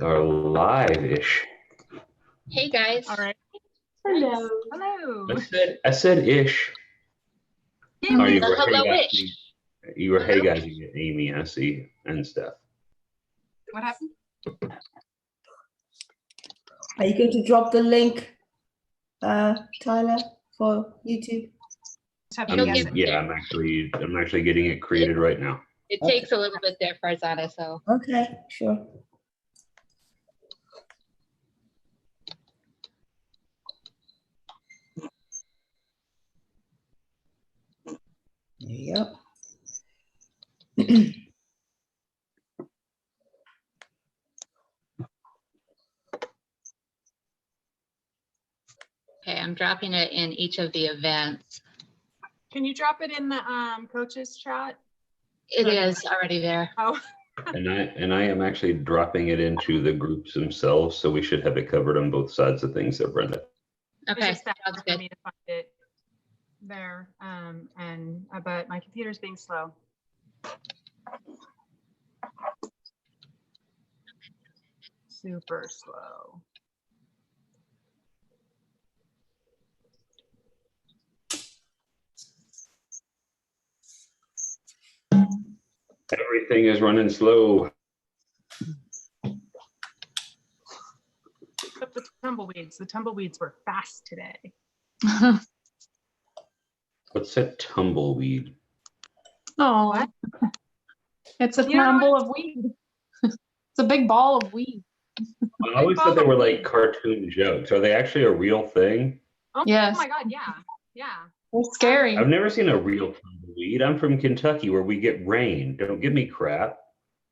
Are live-ish. Hey guys. All right. Hello. Hello. I said ish. Yeah, You were hello-ish. hey guys, Amy, I see, and Steph. What happened? Are you going to drop the link, Tyler, for YouTube? She'll get there. I'm actually getting it created right now. It takes a little bit there, Farzana, so. Okay, sure. There you go. Okay, I'm dropping it in each of the events. Can you drop it in the coaches chat? It is already there. Oh, And I am actually dropping it into the groups themselves, so we should have it covered on both sides of things there, Brenda. Okay, it's just sounds for good. me to find it there. But my computer's being slow. Super slow. Everything is running slow. Except the tumbleweeds. The tumbleweeds were fast today. What's that tumbleweed? Oh, What? It's a You know tumble of weed. It's a big ball of weed. I always thought they were like cartoon jokes. Are they actually a real thing? Oh, Yes. oh my God, yeah. Yeah. It's scary. I've never seen a real tumbleweed. I'm from Kentucky where we get rain. Don't give me crap.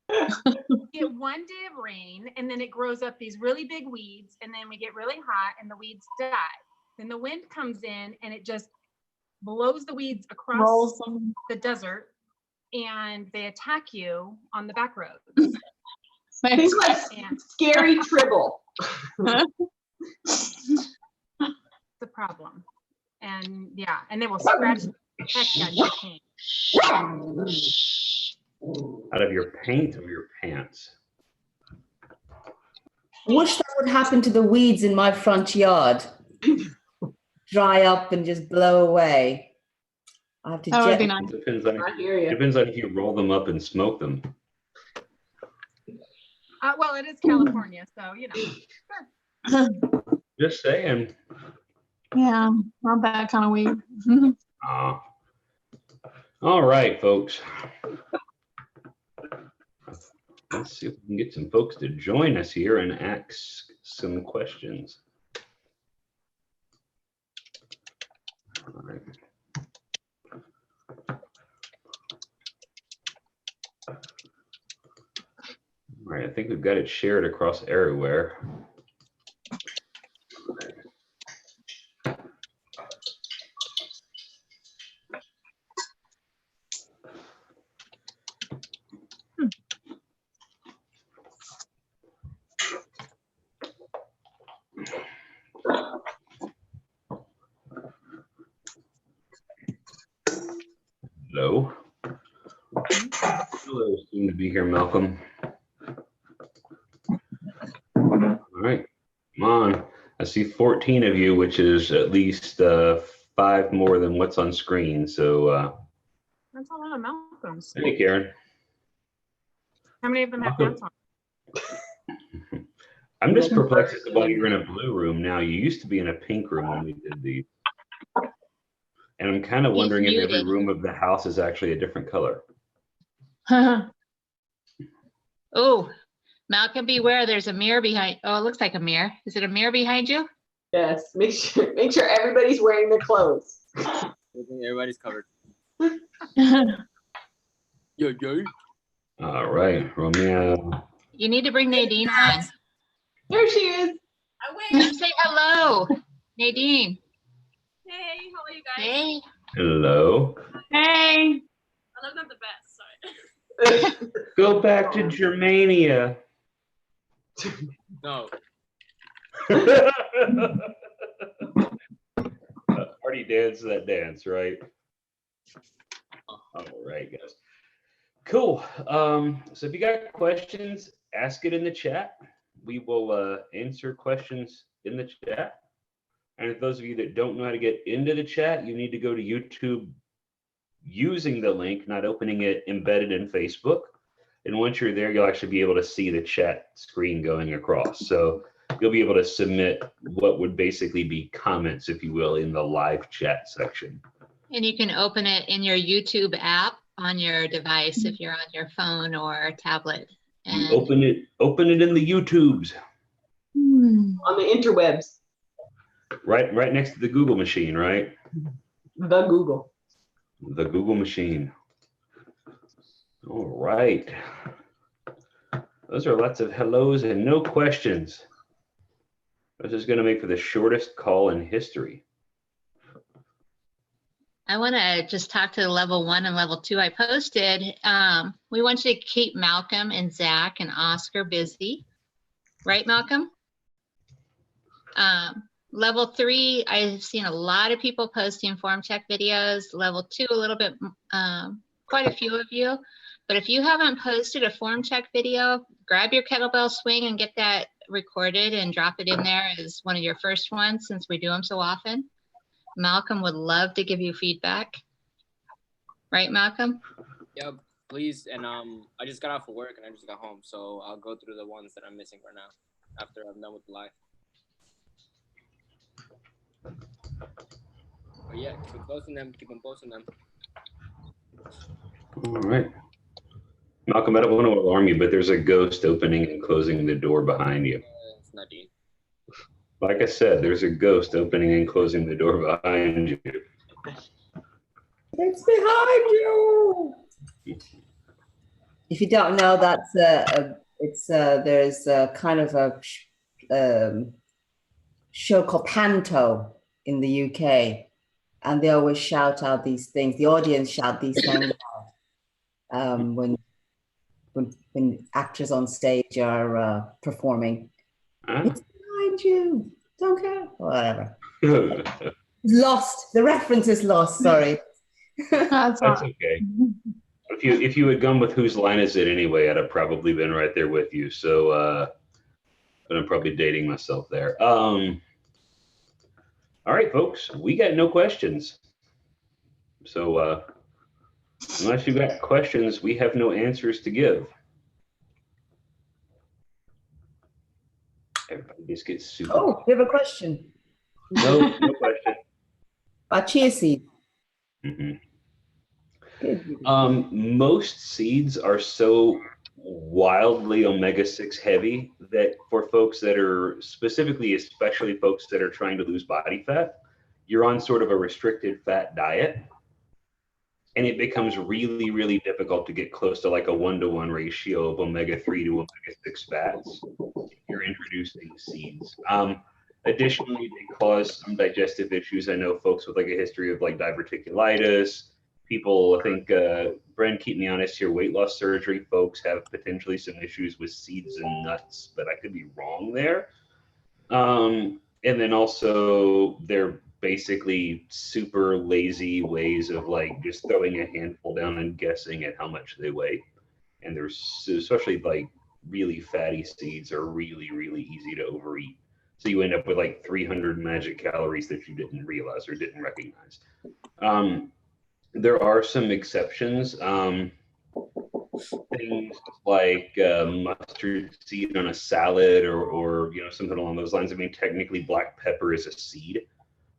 We get one day of rain and then it grows up these really big weeds and then we get really hot and the weeds die. Then the wind comes in and it just blows the weeds across Rolls them. the desert and they attack you on the back roads. Things like And scary tribble. it's a problem. And yeah, and they will scratch the heck out of your paint. Out of your paint or your pants? I wish that would happen to the weeds in my front yard. Dry up and just blow away. I have to That would be jet. nice. Depends on I hear you. depends on if you roll them up and smoke them. Well, it is California, so you know. Just saying. Yeah, not that kind of weed. All right, folks. Let's see if we can get some folks to join us here and ask some questions. All right. All right, I think we've got it shared across everywhere. Hello. Hello, soon to be here, Malcolm. All right, come on. I see 14 of you, which is at least 5 more than what's on screen. So, That's a lot of Malcolms. hey, Karen. How many of them have Malcolm. pants on? I'm just perplexed as to why you're in a blue room now. You used to be in a pink room when we did these. And I'm kind of wondering if every muted. room of the house is actually a different color. Oh, Malcolm, beware, there's a mirror behind. Oh, it looks like a mirror. Is it a mirror behind you? Yes, make sure everybody's wearing their clothes. Everybody's covered. Yo. All right, Romeo. You need to bring Nadine on. There she is. Say hello, Nadine. Hey, how are you guys? Hey. Hello. Hey. I love them the best, sorry. Go back to Germania. No. Already danced that dance, right? All right, guys. Cool. So if you got questions, ask it in the chat. we will answer questions in the chat. And if those of you that don't know how to get into the chat, you need to go to YouTube using the link, not opening it embedded in Facebook. And once you're there, you'll actually be able to see the chat screen going across. So you'll be able to submit what would basically be comments, if you will, in the live chat section. And you can open it in your YouTube app on your device if you're on your phone or tablet. You And open it in the YouTubes, On the interwebs, right next to the Google machine, right? the Google. The Google machine. All right. Those are lots of hellos and no questions. This is going to make for the shortest call in history. I want to just talk to the level 1 and level 2 I posted. We want you to keep Malcolm and Zach and Oscar busy. Right, Malcolm? Level 3, I've seen a lot of people posting form check videos. Level 2, a little bit, quite a few of you. But if you haven't posted a form check video, grab your kettlebell swing and get that recorded and drop it in there as one of your first ones, since we do them so often. Malcolm would love to give you feedback. Right, Malcolm? Yep, please. And I just got off of work and I just got home, so I'll go through the ones that I'm missing right now after I'm done with the live. But yeah, keep posting them, keep on posting them. All right. Malcolm, I don't want to alarm you, but there's a ghost opening and closing the door behind you. It's not Dean. Like I said, there's a ghost opening and closing the door behind you. It's behind you. If you don't know, that's there's a kind of a show called Panto in the UK, and they always shout out these things. The audience shout these things out when actors on stage are performing. Huh? It's behind you. Don't care. Whatever. Lost. The reference is lost. Sorry. That's That's all. okay. If you had gone with whose line is it anyway, I'd have probably been right there with you. So but I'm probably dating myself there. All right, folks, we got no questions. So unless you got questions, we have no answers to give. Everybody just gets super. Oh, we have a question. No question. About chia seed. Mhm. Good. Most seeds are so wildly omega-6 heavy that for folks that are specifically, especially folks that are trying to lose body fat, you're on sort of a restricted fat diet. And it becomes really, really difficult to get close to like a 1-to-1 ratio of omega-3 to omega-6 fats if you're introducing seeds. Additionally, they cause some digestive issues. I know folks with like a history of like diverticulitis, people, I think, Bren, keep me honest here, weight loss surgery folks have potentially some issues with seeds and nuts, but I could be wrong there. And then also they're basically super lazy ways of like just throwing a handful down and guessing at how much they weigh. And there's especially like really fatty seeds are really, really easy to overeat. So you end up with like 300 magic calories that you didn't realize or didn't recognize. There are some exceptions. Things like mustard seed on a salad or you know, something along those lines. I mean, technically black pepper is a seed,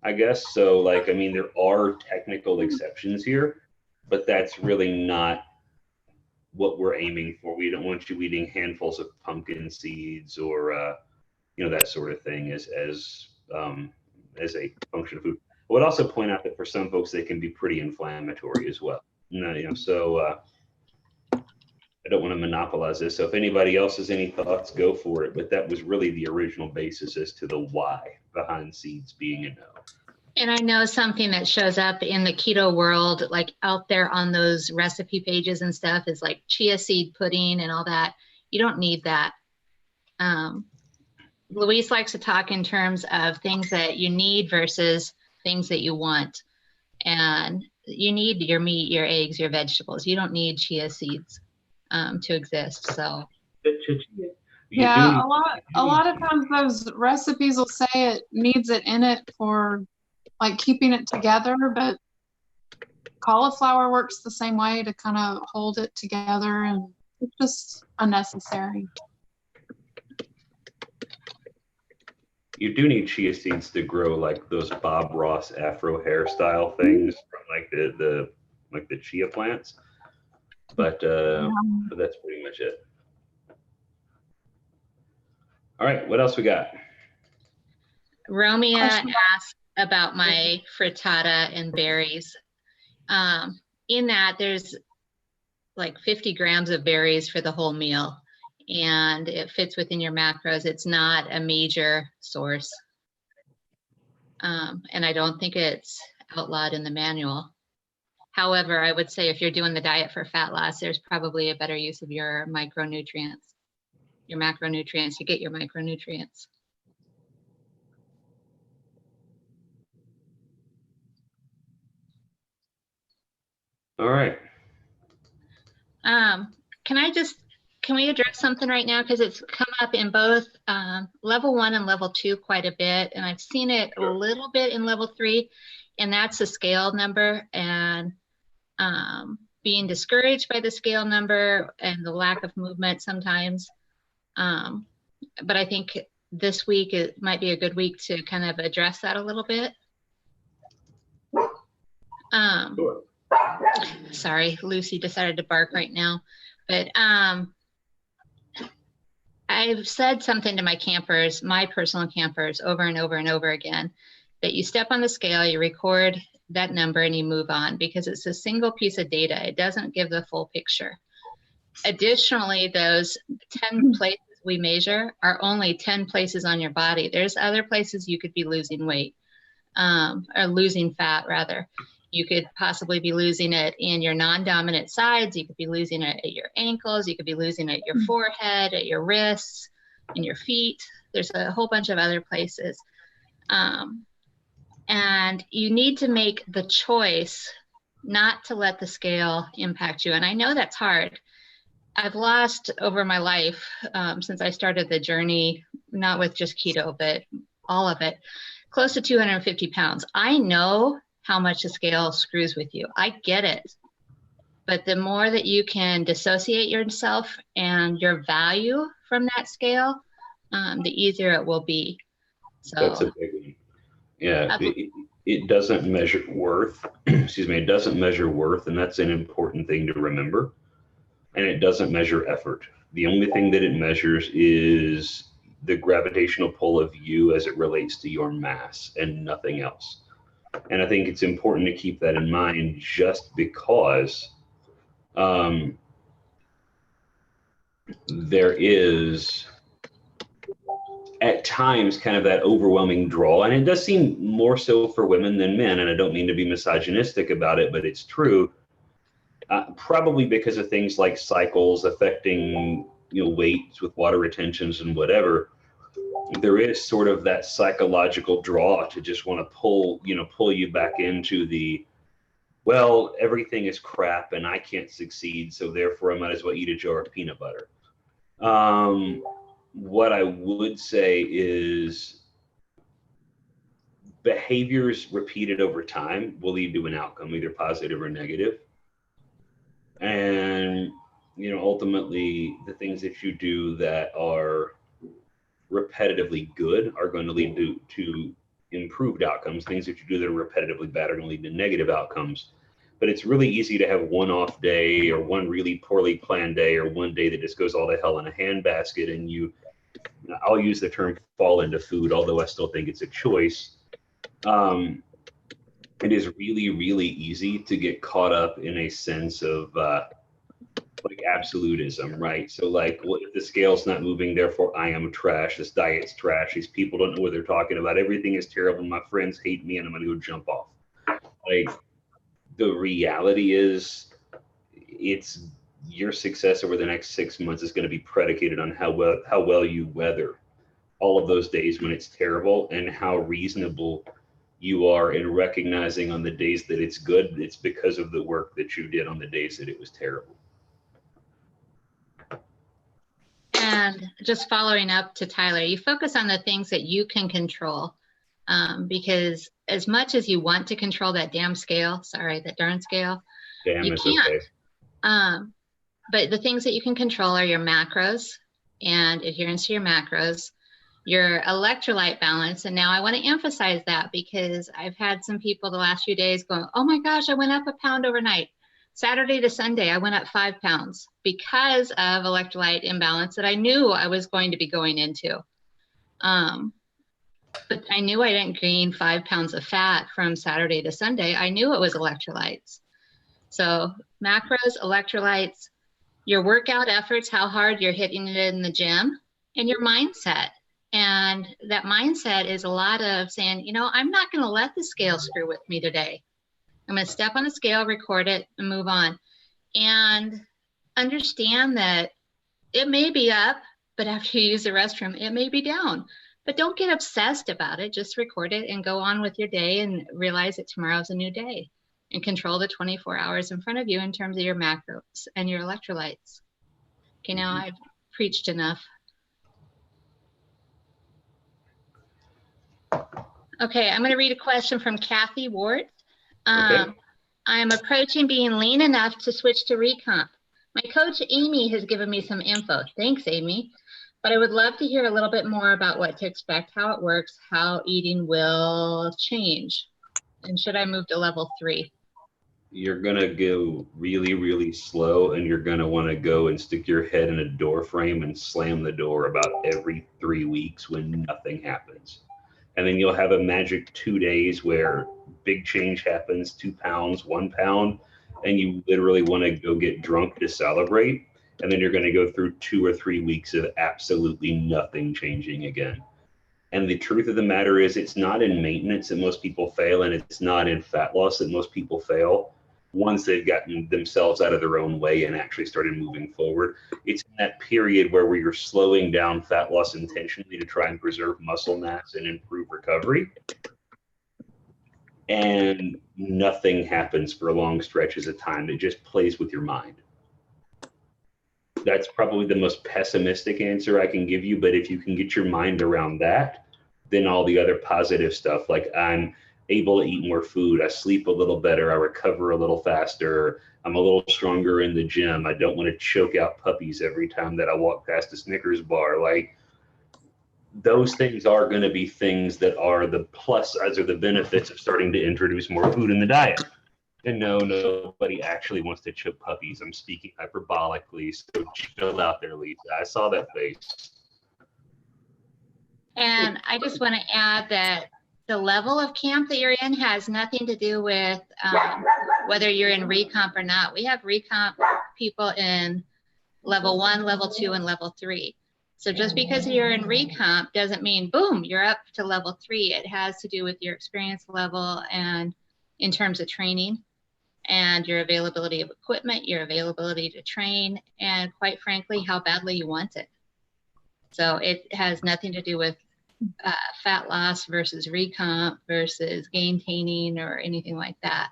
I guess. So like, I mean, there are technical exceptions here, but that's really not what we're aiming for. We don't want you eating handfuls of pumpkin seeds or you know, that sort of thing as a function of food. I would also point out that for some folks, they can be pretty inflammatory as well. You know, so I don't want to monopolize this. So if anybody else has any thoughts, go for it. But that was really the original basis as to the why behind seeds being a no. And I know something that shows up in the keto world, like out there on those recipe pages and stuff, is like chia seed pudding and all that. You don't need that. Luis likes to talk in terms of things that you need versus things that you want. And you need your meat, your eggs, your vegetables. You don't need chia seeds to exist. So Yeah, a lot of times those recipes will say it needs it in it for like keeping it together, but cauliflower works the same way to kind of hold it together, and it's just unnecessary. You do need chia seeds to grow like those Bob Ross Afro hairstyle things from like the chia plants, but that's pretty much it. All right, what else we got? Romeo asked about my frittata and berries. In that, there's like 50 grams of berries for the whole meal, and it fits within your macros. It's not a major source. And I don't think it's outlawed in the manual. However, I would say if you're doing the diet for fat loss, there's probably a better use of your micronutrients, your macronutrients. You get your micronutrients. All right. Can we address something right now? Because it's come up in both level 1 and level 2 quite a bit. And I've seen it a little bit in level 3, and that's the scale number and being discouraged by the scale number and the lack of movement sometimes. But I think this week it might be a good week to kind of address that a little bit. Sure. Sorry, Lucy decided to bark right now. But I've said something to my campers, my personal campers, over and over and over again, that you step on the scale, you record that number, and you move on, because it's a single piece of data. It doesn't give the full picture. Additionally, those 10 places we measure are only 10 places on your body. There's other places you could be losing weight, or losing fat, rather. You could possibly be losing it in your non-dominant sides. You could be losing it at your ankles. You could be losing it at your forehead, at your wrists, in your feet. There's a whole bunch of other places. And you need to make the choice not to let the scale impact you. And I know that's hard. I've lost over my life, since I started the journey, not with just keto, but all of it, close to 250 pounds. I know how much the scale screws with you. I get it. But the more that you can dissociate yourself and your value from that scale, the easier it will be. So that's a big one. Yeah, it doesn't measure worth. Excuse me, it doesn't measure worth, and that's an important thing to remember. And it doesn't measure effort. The only thing that it measures is the gravitational pull of you as it relates to your mass and nothing else. And I think it's important to keep that in mind, just because there is at times kind of that overwhelming draw, and it does seem more so for women than men, and I don't mean to be misogynistic about it, but it's true, probably because of things like cycles affecting, weights with water retentions and whatever. There is sort of that psychological draw to just want to pull you back into the, well, everything is crap and I can't succeed, so therefore I might as well eat a jar of peanut butter. What I would say is behaviors repeated over time will lead to an outcome, either positive or negative. And, ultimately the things that you do that are repetitively good are going to lead to improved outcomes. Things that you do that are repetitively bad are going to lead to negative outcomes. But it's really easy to have one off day, or one really poorly planned day, or one day that just goes all to hell in a handbasket, and I'll use the term fall into food, although I still think it's a choice. It is really, really easy to get caught up in a sense of like absolutism, right? So like, well, if the scale's not moving, therefore I am trash. This diet's trash. These people don't know what they're talking about. Everything is terrible. My friends hate me, and I'm going to go jump off. Like, the reality is, it's your success over the next 6 months is going to be predicated on how well you weather all of those days when it's terrible, and how reasonable you are in recognizing on the days that it's good, it's because of the work that you did on the days that it was terrible. And just following up to Tyler, you focus on the things that you can control, because as much as you want to control that damn scale, sorry, that darn scale, Damn, you it's can't. okay. But the things that you can control are your macros and adherence to your macros, your electrolyte balance. And now I want to emphasize that because I've had some people the last few days going, oh my gosh, I went up 1 pound overnight. Saturday to Sunday, I went up 5 pounds because of electrolyte imbalance that I knew I was going to be going into. But I knew I didn't gain 5 pounds of fat from Saturday to Sunday. I knew it was electrolytes. So macros, electrolytes, your workout efforts, how hard you're hitting it in the gym, and your mindset. And that mindset is a lot of saying, you know, I'm not going to let the scale screw with me today. I'm going to step on a scale, record it, and move on. And understand that it may be up, but after you use the restroom, it may be down. But don't get obsessed about it. Just record it and go on with your day and realize that tomorrow's a new day. And control the 24 hours in front of you in terms of your macros and your electrolytes. Okay, now I've preached enough. Okay, I'm going to read a question from Kathy Ward. Okay. I'm approaching being lean enough to switch to recomp. My coach, Amy, has given me some info. Thanks, Amy. But I would love to hear a little bit more about what to expect, how it works, how eating will change. And should I move to level 3? You're going to go really, really slow, and you're going to want to go and stick your head in a door frame and slam the door about every 3 weeks when nothing happens. And then you'll have a magic 2 days where big change happens, 2 pounds, 1 pound, and you literally want to go get drunk to celebrate. And then you're going to go through 2 or 3 weeks of absolutely nothing changing again. And the truth of the matter is, it's not in maintenance that most people fail, and it's not in fat loss that most people fail. Once they've gotten themselves out of their own way and actually started moving forward, it's in that period where you're slowing down fat loss intentionally to try and preserve muscle mass and improve recovery. And nothing happens for long stretches of time. It just plays with your mind. That's probably the most pessimistic answer I can give you, but if you can get your mind around that, then all the other positive stuff, like I'm able to eat more food, I sleep a little better, I recover a little faster, I'm a little stronger in the gym, I don't want to choke out puppies every time that I walk past a Snickers bar. Like, those things are going to be things that are the plus sides or the benefits of starting to introduce more food in the diet. And no, nobody actually wants to choke puppies. I'm speaking hyperbolically, so chill out there, Lisa. I saw that face. And I just want to add that the level of camp that you're in has nothing to do with whether you're in recomp or not. We have recomp people in level 1, level 2, and level 3. So just because you're in recomp doesn't mean, boom, you're up to level 3. It has to do with your experience level and in terms of training and your availability of equipment, your availability to train, and quite frankly, how badly you want it. So it has nothing to do with fat loss versus recomp versus gaintaining or anything like that.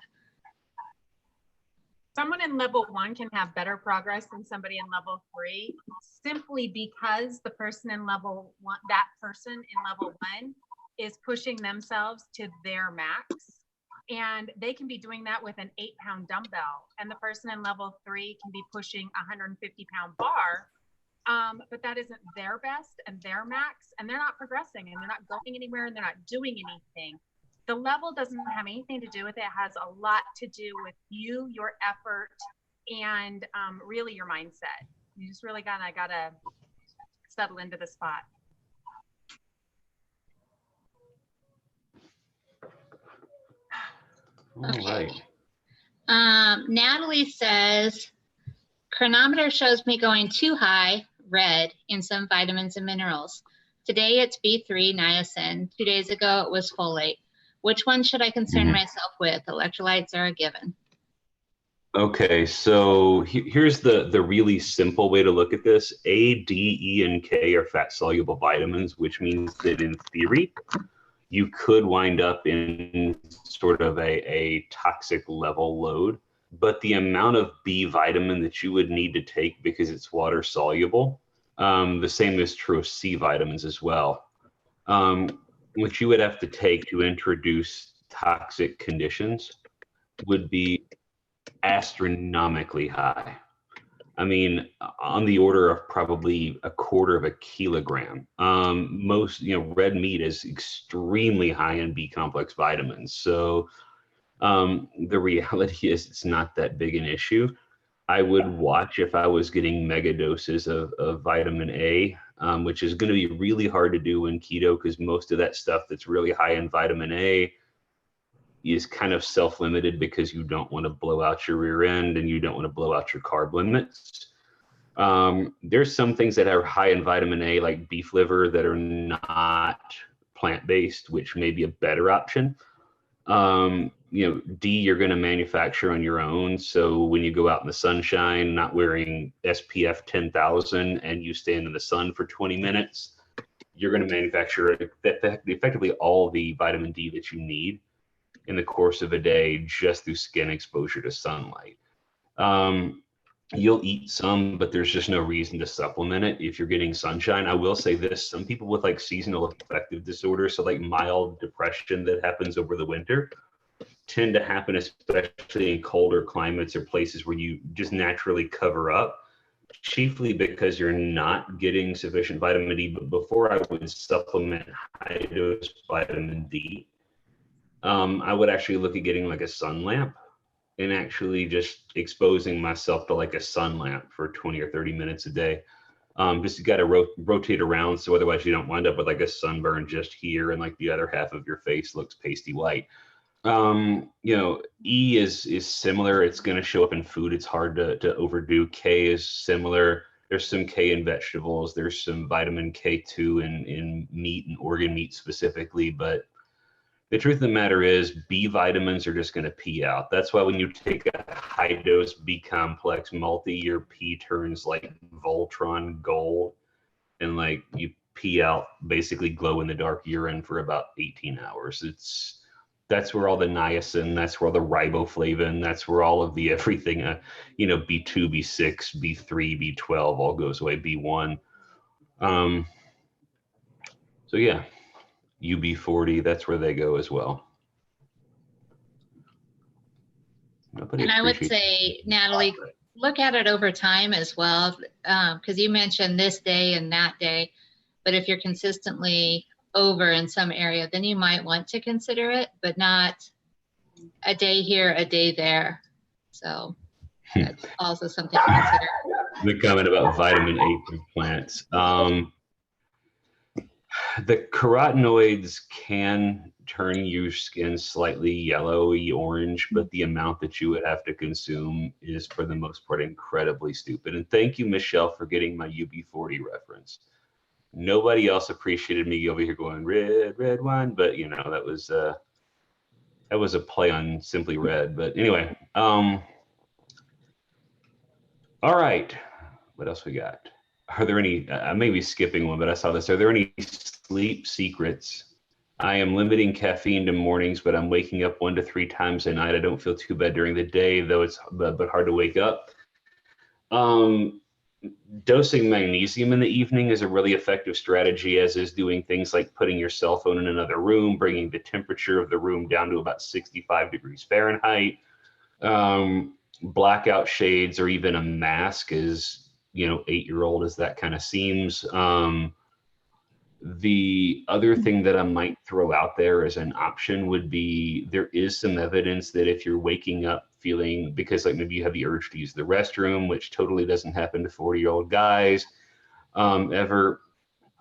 Someone in level 1 can have better progress than somebody in level 3 simply because the person in level 1, that person in level 1 is pushing themselves to their max. And they can be doing that with an 8-pound dumbbell. And the person in level 3 can be pushing a 150-pound bar. But that isn't their best and their max, and they're not progressing and they're not going anywhere and they're not doing anything. The level doesn't have anything to do with it. It has a lot to do with you, your effort, and really your mindset. You just really gotta settle into the spot. All right. Natalie says, chronometer shows me going too high, red, in some vitamins and minerals. Today it's B3, niacin. 2 days ago it was folate. Which one should I concern myself with? Electrolytes are a given. Okay, so here's the really simple way to look at this. A, D, E, and K are fat-soluble vitamins, which means that in theory, you could wind up in sort of a toxic level load. But the amount of B vitamin that you would need to take because it's water soluble The same is true of C vitamins as well. What you would have to take to introduce toxic conditions would be astronomically high. I mean, on the order of probably 1/4 kilogram. Most, red meat is extremely high in B complex vitamins. So the reality is it's not that big an issue. I would watch if I was getting mega doses of vitamin A, which is going to be really hard to do in keto because most of that stuff that's really high in vitamin A is kind of self-limited because you don't want to blow out your rear end and you don't want to blow out your carb limits. There's some things that are high in vitamin A, like beef liver, that are not plant-based, which may be a better option. D, you're going to manufacture on your own. So when you go out in the sunshine, not wearing SPF 10,000 and you stand in the sun for 20 minutes, you're going to manufacture effectively all the vitamin D that you need in the course of a day just through skin exposure to sunlight. You'll eat some, but there's just no reason to supplement it if you're getting sunshine. I will say this, some people with like seasonal affective disorder, so like mild depression that happens over the winter, tend to happen especially in colder climates or places where you just naturally cover up, chiefly because you're not getting sufficient vitamin D. But before I would supplement high dose vitamin D, I would actually look at getting like a sun lamp and actually just exposing myself to like a sun lamp for 20 or 30 minutes a day. Just you got to rotate around, so otherwise you don't wind up with like a sunburn just here and like the other half of your face looks pasty white. E is similar. It's going to show up in food. It's hard to overdo. K is similar. There's some K in vegetables. There's some vitamin K2 in meat and organ meat specifically, but the truth of the matter is B vitamins are just going to pee out. That's why when you take a high dose B complex multi, your pee turns like Voltron gold and like you pee out basically glow in the dark urine for about 18 hours. That's where all the niacin, that's where all the riboflavin, that's where all of the everything, B2, B6, B3, B12 all goes away, B1. So yeah. UB40, that's where they go as well. And I would say, Natalie, look at it over time as well, because you mentioned this day and that day, but if you're consistently over in some area, then you might want to consider it, but not a day here, a day there. So that's also something to consider. The comment about vitamin A from plants. The carotenoids can turn your skin slightly yellowy orange, but the amount that you would have to consume is for the most part incredibly stupid. And thank you, Michelle, for getting my UB40 reference. Nobody else appreciated me over here going red wine, but that was a play on Simply Red. But anyway, all right, what else we got? Are there any, I may be skipping one, but I saw this. Are there any sleep secrets? I am limiting caffeine to mornings, but I'm waking up 1 to 3 times a night. I don't feel too bad during the day, though it's but hard to wake up. Dosing magnesium in the evening is a really effective strategy, as is doing things like putting your cell phone in another room, bringing the temperature of the room down to about 65 degrees Fahrenheit. Blackout shades or even a mask is, 8-year-old as that kind of seems. The other thing that I might throw out there as an option would be, there is some evidence that if you're waking up feeling, because like maybe you have the urge to use the restroom, which totally doesn't happen to 40-year-old guys ever,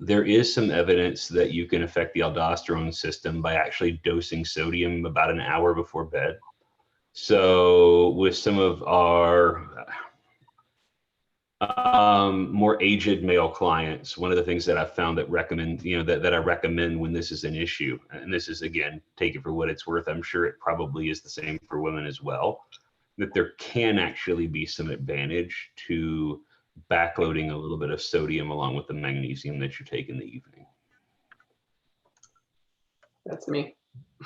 there is some evidence that you can affect the aldosterone system by actually dosing sodium about an hour before bed. So with some of our more aged male clients, one of the things that I've found that recommend, that I recommend when this is an issue, and this is, again, take it for what it's worth, I'm sure it probably is the same for women as well, that there can actually be some advantage to backloading a little bit of sodium along with the magnesium that you take in the evening. That's me.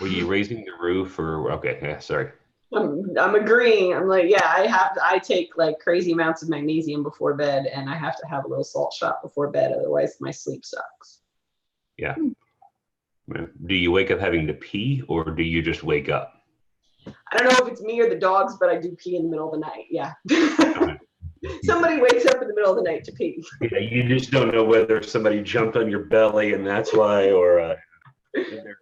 Were you raising the roof or, okay, yeah, sorry. I'm agreeing. I'm like, yeah, I take like crazy amounts of magnesium before bed, and I have to have a little salt shot before bed. Otherwise my sleep sucks. Yeah. Do you wake up having to pee, or do you just wake up? I don't know if it's me or the dogs, but I do pee in the middle of the night. Yeah. Somebody wakes up in the middle of the night to pee. Yeah, you just don't know whether somebody jumped on your belly and that's why, or the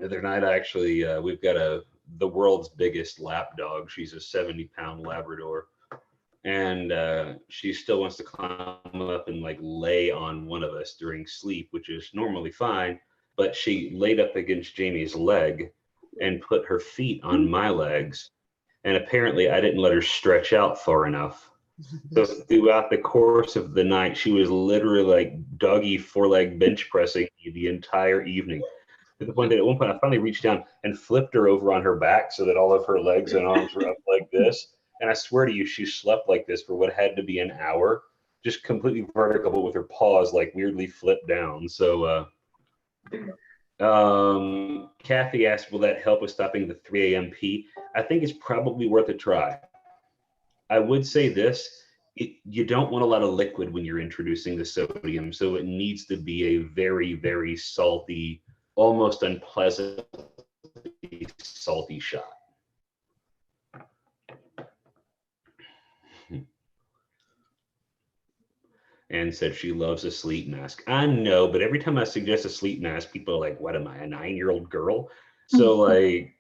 other night actually, we've got the world's biggest lap dog. She's a 70-pound Labrador, and she still wants to climb up and like lay on one of us during sleep, which is normally fine. But she laid up against Jamie's leg and put her feet on my legs. And apparently I didn't let her stretch out far enough. So throughout the course of the night, she was literally like doggy four-leg bench pressing the entire evening. To the point that at one point I finally reached down and flipped her over on her back so that all of her legs and arms were up like this. And I swear to you, she slept like this for what had to be an hour, just completely vertical, but with her paws like weirdly flipped down. So Kathy asked, will that help with stopping the 3 a.m. pee? I think it's probably worth a try. I would say this, you don't want a lot of liquid when you're introducing the sodium, so it needs to be a very, very salty, almost unpleasant salty shot. And said she loves a sleep mask. I know, but every time I suggest a sleep mask, people are like, what am I, a 9-year-old girl? So like,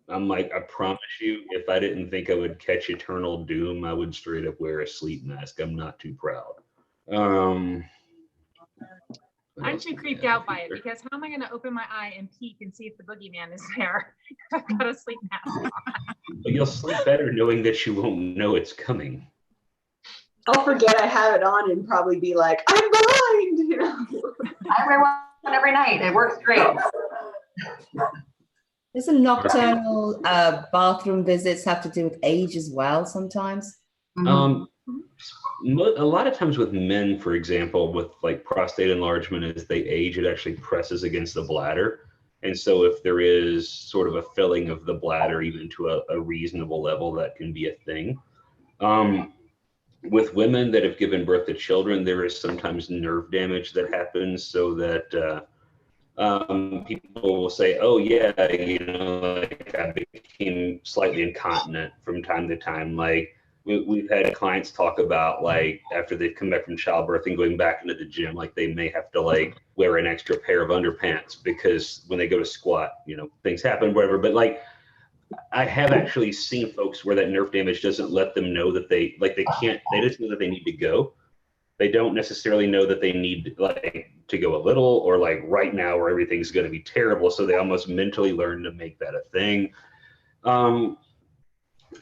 I'm like, I promise you, if I didn't think I would catch eternal doom, I would straight up wear a sleep mask. I'm not too proud. I'm too creeped out by it, because how am I going to open my eye and peek and see if the boogeyman is there? I've got a sleep mask on. But you'll sleep better knowing that you won't know it's coming. I'll forget I have it on and probably be like, I'm blind, you know. I wear one every night. It works great. Doesn't nocturnal bathroom visits have to do with age as well sometimes? A lot of times with men, for example, with like prostate enlargement, as they age, it actually presses against the bladder. And so if there is sort of a filling of the bladder, even to a reasonable level, that can be a thing. With women that have given birth to children, there is sometimes nerve damage that happens, so that people will say, oh yeah, you know, like I became slightly incontinent from time to time. Like we've had clients talk about like after they've come back from childbirth and going back into the gym, like they may have to like wear an extra pair of underpants because when they go to squat, you know, things happen, whatever. But like I have actually seen folks where that nerve damage doesn't let them know that they just know that they need to go. They don't necessarily know that they need like to go a little or like right now where everything's going to be terrible. So they almost mentally learn to make that a thing.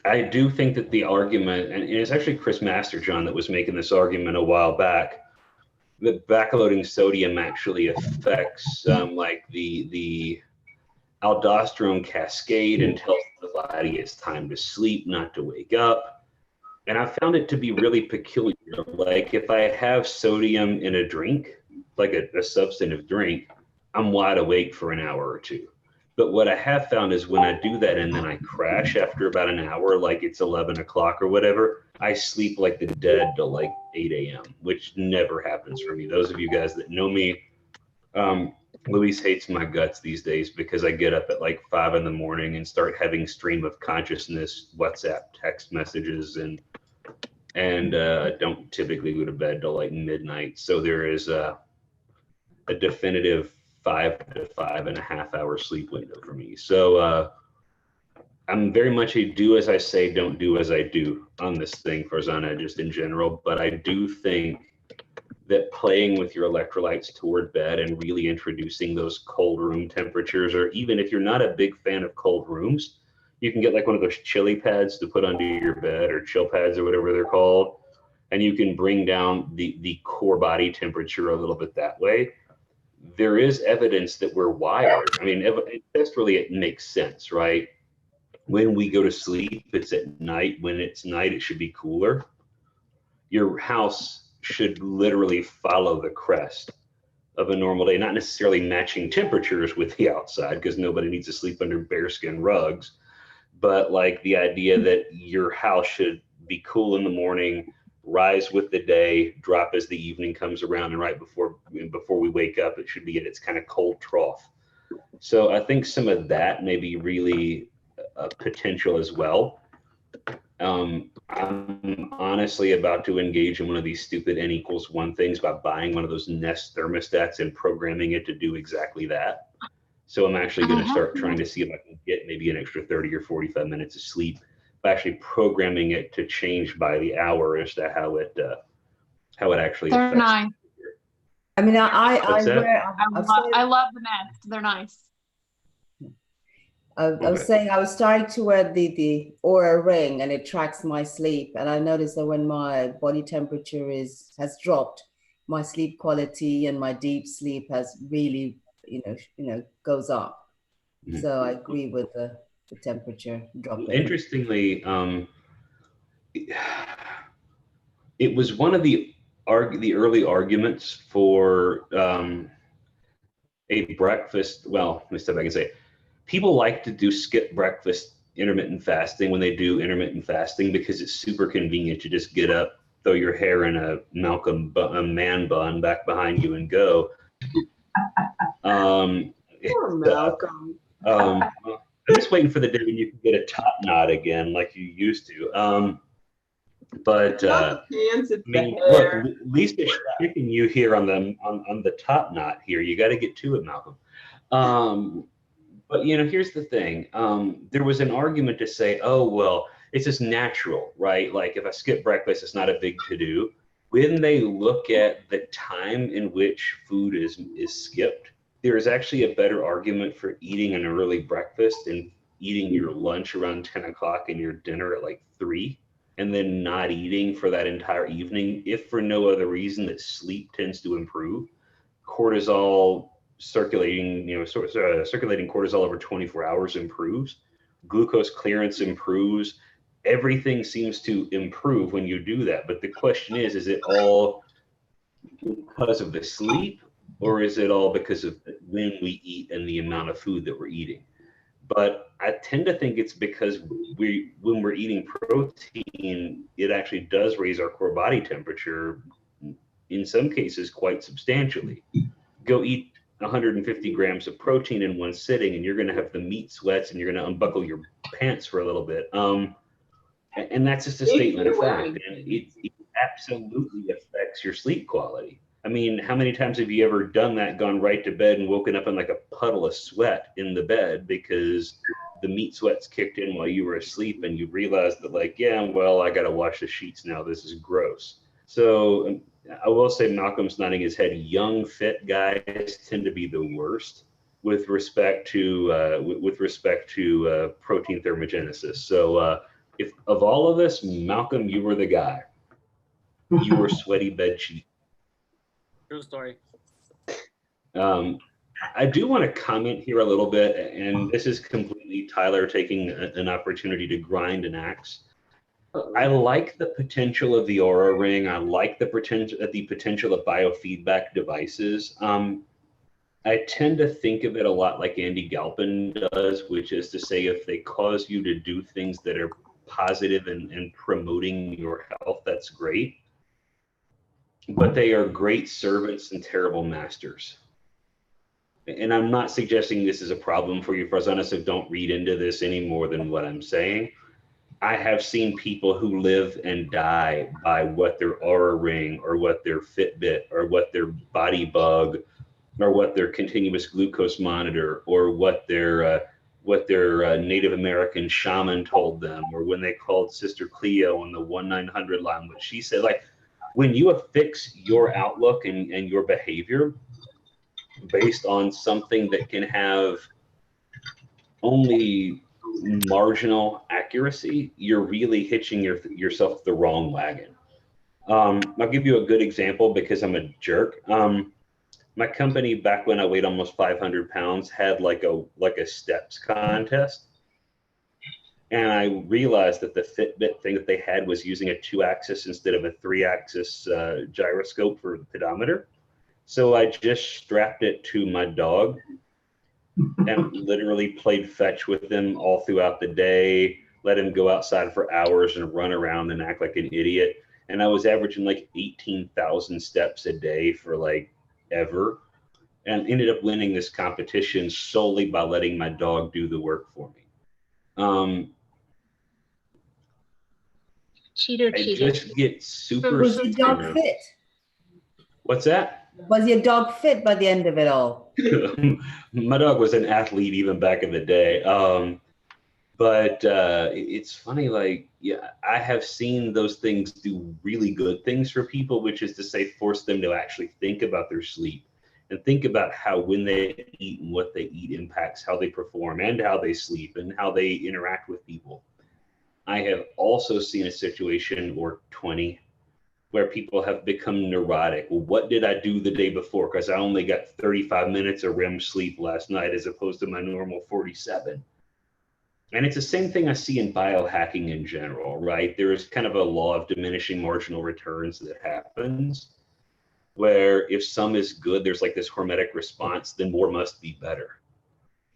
I do think that the argument, and it's actually Chris Masterjohn that was making this argument a while back, that backloading sodium actually affects like the aldosterone cascade and tells the body it's time to sleep, not to wake up. And I found it to be really peculiar. Like if I have sodium in a drink, like a substantive drink, I'm wide awake for an hour or two. But what I have found is when I do that and then I crash after about an hour, like it's 11 o'clock or whatever, I sleep like the dead till like 8 a.m., which never happens for me. Those of you guys that know me, Luis hates my guts these days because I get up at like 5 in the morning and start having stream of consciousness WhatsApp text messages and don't typically go to bed till like midnight. So there is a definitive 5 to 5.5 hour sleep window for me. So I'm very much a do as I say, don't do as I do on this thing, Farzana, just in general. But I do think that playing with your electrolytes toward bed and really introducing those cold room temperatures, or even if you're not a big fan of cold rooms, you can get like one of those chili pads to put under your bed, or chill pads or whatever they're called. And you can bring down the core body temperature a little bit that way. There is evidence that we're wired. I mean, ancestrally, it makes sense, right? When we go to sleep, it's at night. When it's night, it should be cooler. Your house should literally follow the crest of a normal day, not necessarily matching temperatures with the outside, because nobody needs to sleep under bearskin rugs. but like the idea that your house should be cool in the morning, rise with the day, drop as the evening comes around, and right before we wake up, it should be at its kind of cold trough. So I think some of that may be really a potential as well. I'm honestly about to engage in one of these stupid N=1 things by buying one of those Nest thermostats and programming it to do exactly that. So I'm actually going to start trying to see if I can get maybe an extra 30 or 45 minutes of sleep by actually programming it to change by the hour as to how it actually They're affects. nice. I mean, I What's that? I love the Nest. They're nice. I was saying I was starting to wear the Aura ring, and it tracks my sleep. And I noticed that when my body temperature has dropped, my sleep quality and my deep sleep has really, goes up. Mhm. So I agree with the temperature dropping. Interestingly, it was one of the early arguments for a breakfast. Well, let me step back and say, people like to skip breakfast intermittent fasting when they do intermittent fasting because it's super convenient to just get up, throw your hair in a man bun back behind you, and go. Poor Malcolm. I'm just waiting for the day when you can get a top knot again like you used to. But Not the pants, it's I mean, the hair. look, Lisa's tricking you here on the top knot here. You got to get to it, Malcolm. But here's the thing. There was an argument to say, oh well, it's just natural, right? Like if I skip breakfast, it's not a big to-do. When they look at the time in which food is skipped, there is actually a better argument for eating an early breakfast and eating your lunch around 10 o'clock and your dinner at like 3, and then not eating for that entire evening, if for no other reason that sleep tends to improve. Cortisol circulating cortisol over 24 hours improves. Glucose clearance improves. Everything seems to improve when you do that. But the question is it all because of the sleep, or is it all because of when we eat and the amount of food that we're eating? But I tend to think it's because when we're eating protein, it actually does raise our core body temperature, in some cases quite substantially. Go eat 150 grams of protein in one sitting, and you're going to have the meat sweats, and you're going to unbuckle your pants for a little bit. And that's just a statement of fact. And it absolutely affects your sleep quality. I mean, how many times have you ever done that, gone right to bed and woken up in like a puddle of sweat in the bed because the meat sweats kicked in while you were asleep, and you realized that like, yeah, well, I got to wash the sheets now. This is gross. So I will say Malcolm's nodding his head. Young, fit guys tend to be the worst with respect to protein thermogenesis. So if of all of us, Malcolm, you were the guy. You were sweaty bed sheet. True story. I do want to comment here a little bit, and this is completely Tyler taking an opportunity to grind an axe. I like the potential of the Aura Ring. I like the potential of biofeedback devices. I tend to think of it a lot like Andy Galpin does, which is to say, if they cause you to do things that are positive and promoting your health, that's great. But they are great servants and terrible masters. And I'm not suggesting this is a problem for you, Farzana, so don't read into this any more than what I'm saying. I have seen people who live and die by what their Aura Ring or what their Fitbit or what their Body Bug or what their continuous glucose monitor or what their Native American shaman told them, or when they called Sister Cleo on the 1-900 line, what she said. Like, when you affix your outlook and your behavior based on something that can have only marginal accuracy, you're really hitching yourself the wrong wagon. I'll give you a good example because I'm a jerk. My company, back when I weighed almost 500 pounds, had like a steps contest. And I realized that the Fitbit thing that they had was using a 2-axis instead of a 3-axis gyroscope for the pedometer. So I just strapped it to my dog, and literally played fetch with him all throughout the day, let him go outside for hours and run around and act like an idiot. And I was averaging like 18,000 steps a day for like ever, and ended up winning this competition solely by letting my dog do the work for me. Cheater. I just get super. Was your dog fit? What's that? Was your dog fit by the end of it all? My dog was an athlete even back in the day. But it's funny, like, yeah, I have seen those things do really good things for people, which is to say, force them to actually think about their sleep and think about how when they eat and what they eat impacts how they perform and how they sleep and how they interact with people. I have also seen a situation or 20 where people have become neurotic. Well, what did I do the day before? Because I only got 35 minutes of REM sleep last night as opposed to my normal 47. And it's the same thing I see in biohacking in general, right? There is kind of a law of diminishing marginal returns that happens, where if some is good, there's like this hormetic response, then more must be better.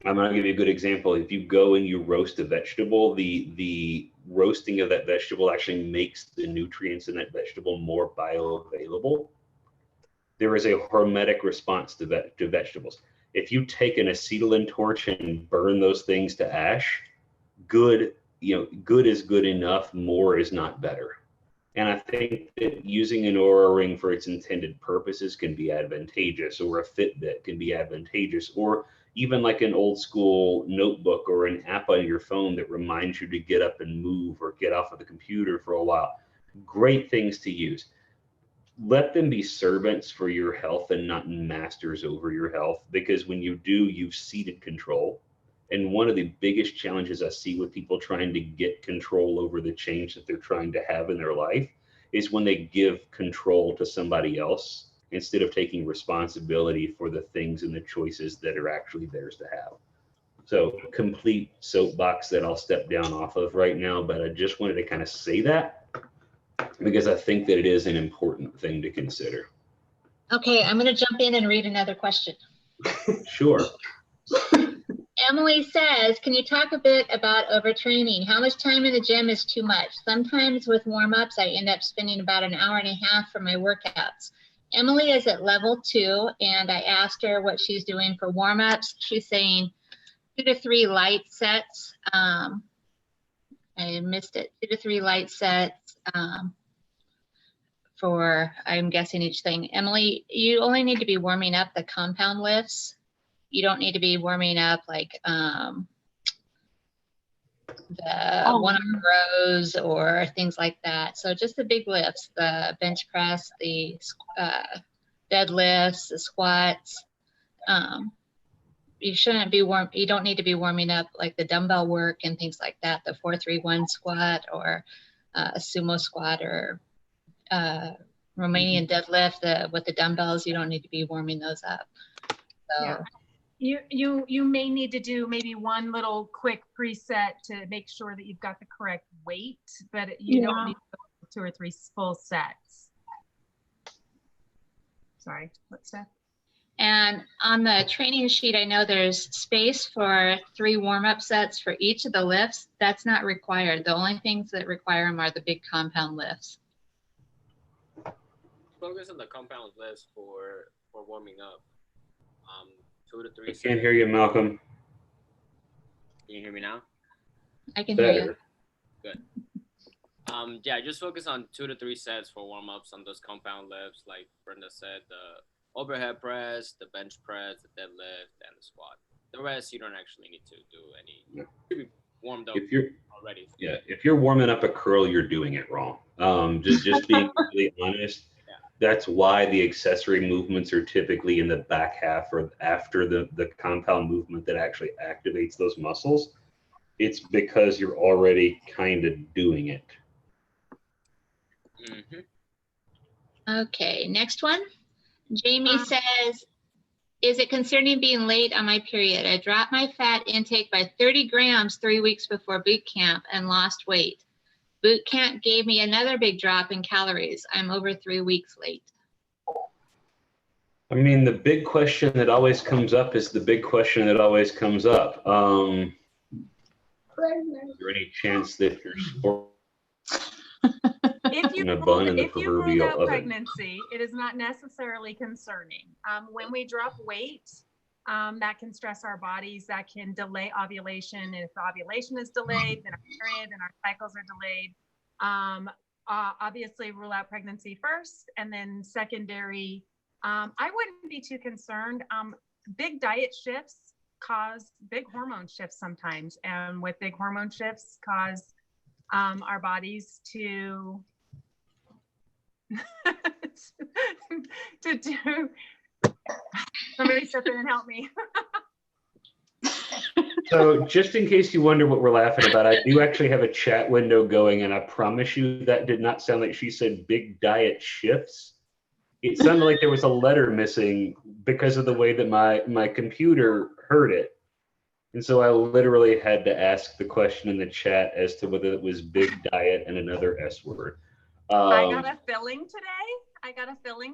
I'm going to give you a good example. If you go and you roast a vegetable, the roasting of that vegetable actually makes the nutrients in that vegetable more bioavailable. There is a hormetic response to vegetables. If you take an acetylene torch and burn those things to ash, good is good enough, more is not better. And I think that using an Oura ring for its intended purposes can be advantageous, or a Fitbit can be advantageous, or even like an old school notebook or an app on your phone that reminds you to get up and move or get off of the computer for a while. Great things to use. Let them be servants for your health and not masters over your health, because when you do, you've ceded control. And one of the biggest challenges I see with people trying to get control over the change that they're trying to have in their life is when they give control to somebody else instead of taking responsibility for the things and the choices that are actually theirs to have. So, complete soapbox that I'll step down off of right now, but I just wanted to kind of say that because I think that it is an important thing to consider. Okay, I'm going to jump in and read another question. Sure. Emily says, can you talk a bit about overtraining? How much time in the gym is too much? Sometimes with warm-ups, I end up spending about an hour and a half for my workouts. Emily is at level 2, and I asked her what she's doing for warm-ups. She's saying 2 to 3 light sets. I missed it. 2 to 3 light sets for, I'm guessing, each thing. Emily, you only need to be warming up the compound lifts. You don't need to be warming up like the one-arm rows or things like that. So just the big lifts, the bench press, the deadlifts, the squats. You shouldn't be you don't need to be warming up like the dumbbell work and things like that, the 4-3-1 squat or a sumo squat or Romanian deadlift with the dumbbells. You don't need to be warming those up. So. Yeah. You may need to do maybe one little quick preset to make sure that you've got the correct weight, but you don't need 2 or 3 full sets. Sorry, what's that? And on the training sheet, I know there's space for 3 warm-up sets for each of the lifts. That's not required. The only things that require them are the big compound lifts. Focus on the compound lifts for warming up. 2 to 3. I can't hear you, Malcolm. Can you hear me now? I can hear you. Good. Yeah, just focus on 2 to 3 sets for warm-ups on those compound lifts, like Brenda said, the overhead press, the bench press, the deadlift, and the squat. The rest you don't actually need to do any. You should be warmed up already. Yeah, if you're warming up a curl, you're doing it wrong. Just being really honest. That's why the accessory movements are typically in the back half or after the compound movement that actually activates those muscles. It's because you're already kind of doing it. Okay, next one. Jamie says, is it concerning being late on my period? I dropped my fat intake by 30 grams 3 weeks before boot camp and lost weight. Boot camp gave me another big drop in calories. I'm over 3 weeks late. I mean, the big question that always comes up is the big question that always comes up. Is there any chance that you're If you in a bun in the if you ruled proverbial out oven? pregnancy, it is not necessarily concerning. When we drop weight, that can stress our bodies, that can delay ovulation. And if ovulation is delayed, then our period and our cycles are delayed. Obviously rule out pregnancy first, and then secondary, I wouldn't be too concerned. Big diet shifts cause big hormone shifts sometimes, and with big hormone shifts cause our bodies to to do. Somebody step in and help me. So just in case you wonder what we're laughing about, I do actually have a chat window going, and I promise you that did not sound like she said big diet shifts. It sounded like there was a letter missing because of the way that my computer heard it. And so I literally had to ask the question in the chat as to whether it was big diet and another S word. I got a filling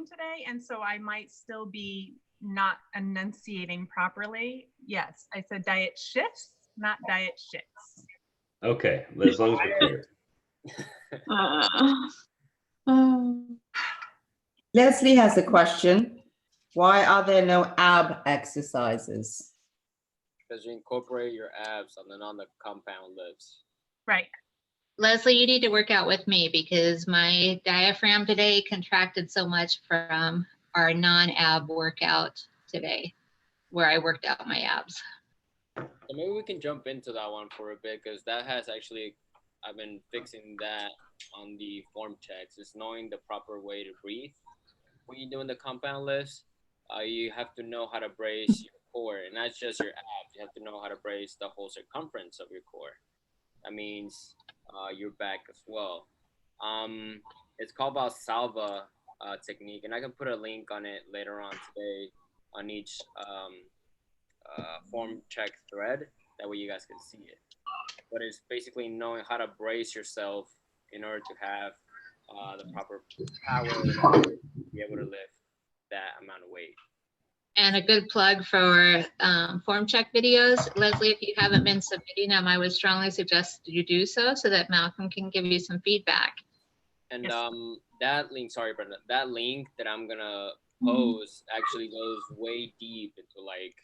today, and so I might still be not enunciating properly. Yes, I said diet shifts, not diet shifts. Okay, as long as we're clear. Leslie has a question. Why are there no ab exercises? Because you incorporate your abs on the non-compound lifts. Right. Leslie, you need to work out with me because my diaphragm today contracted so much from our non-ab workout today, where I worked out my abs. So maybe we can jump into that one for a bit, because that has actually, I've been fixing that on the form checks, is knowing the proper way to breathe. When you're doing the compound lifts, you have to know how to brace your core, and not just your abs. You have to know how to brace the whole circumference of your core. That means your back as well. It's called Valsalva technique, and I can put a link on it later on today on each form check thread. That way you guys can see it. But it's basically knowing how to brace yourself in order to have the proper power to be able to lift that amount of weight. And a good plug for form check videos. Leslie, if you haven't been submitting them, I would strongly suggest you do so that Malcolm can give you some feedback. And that link, sorry, Brenda, that link that I'm gonna post actually goes way deep into like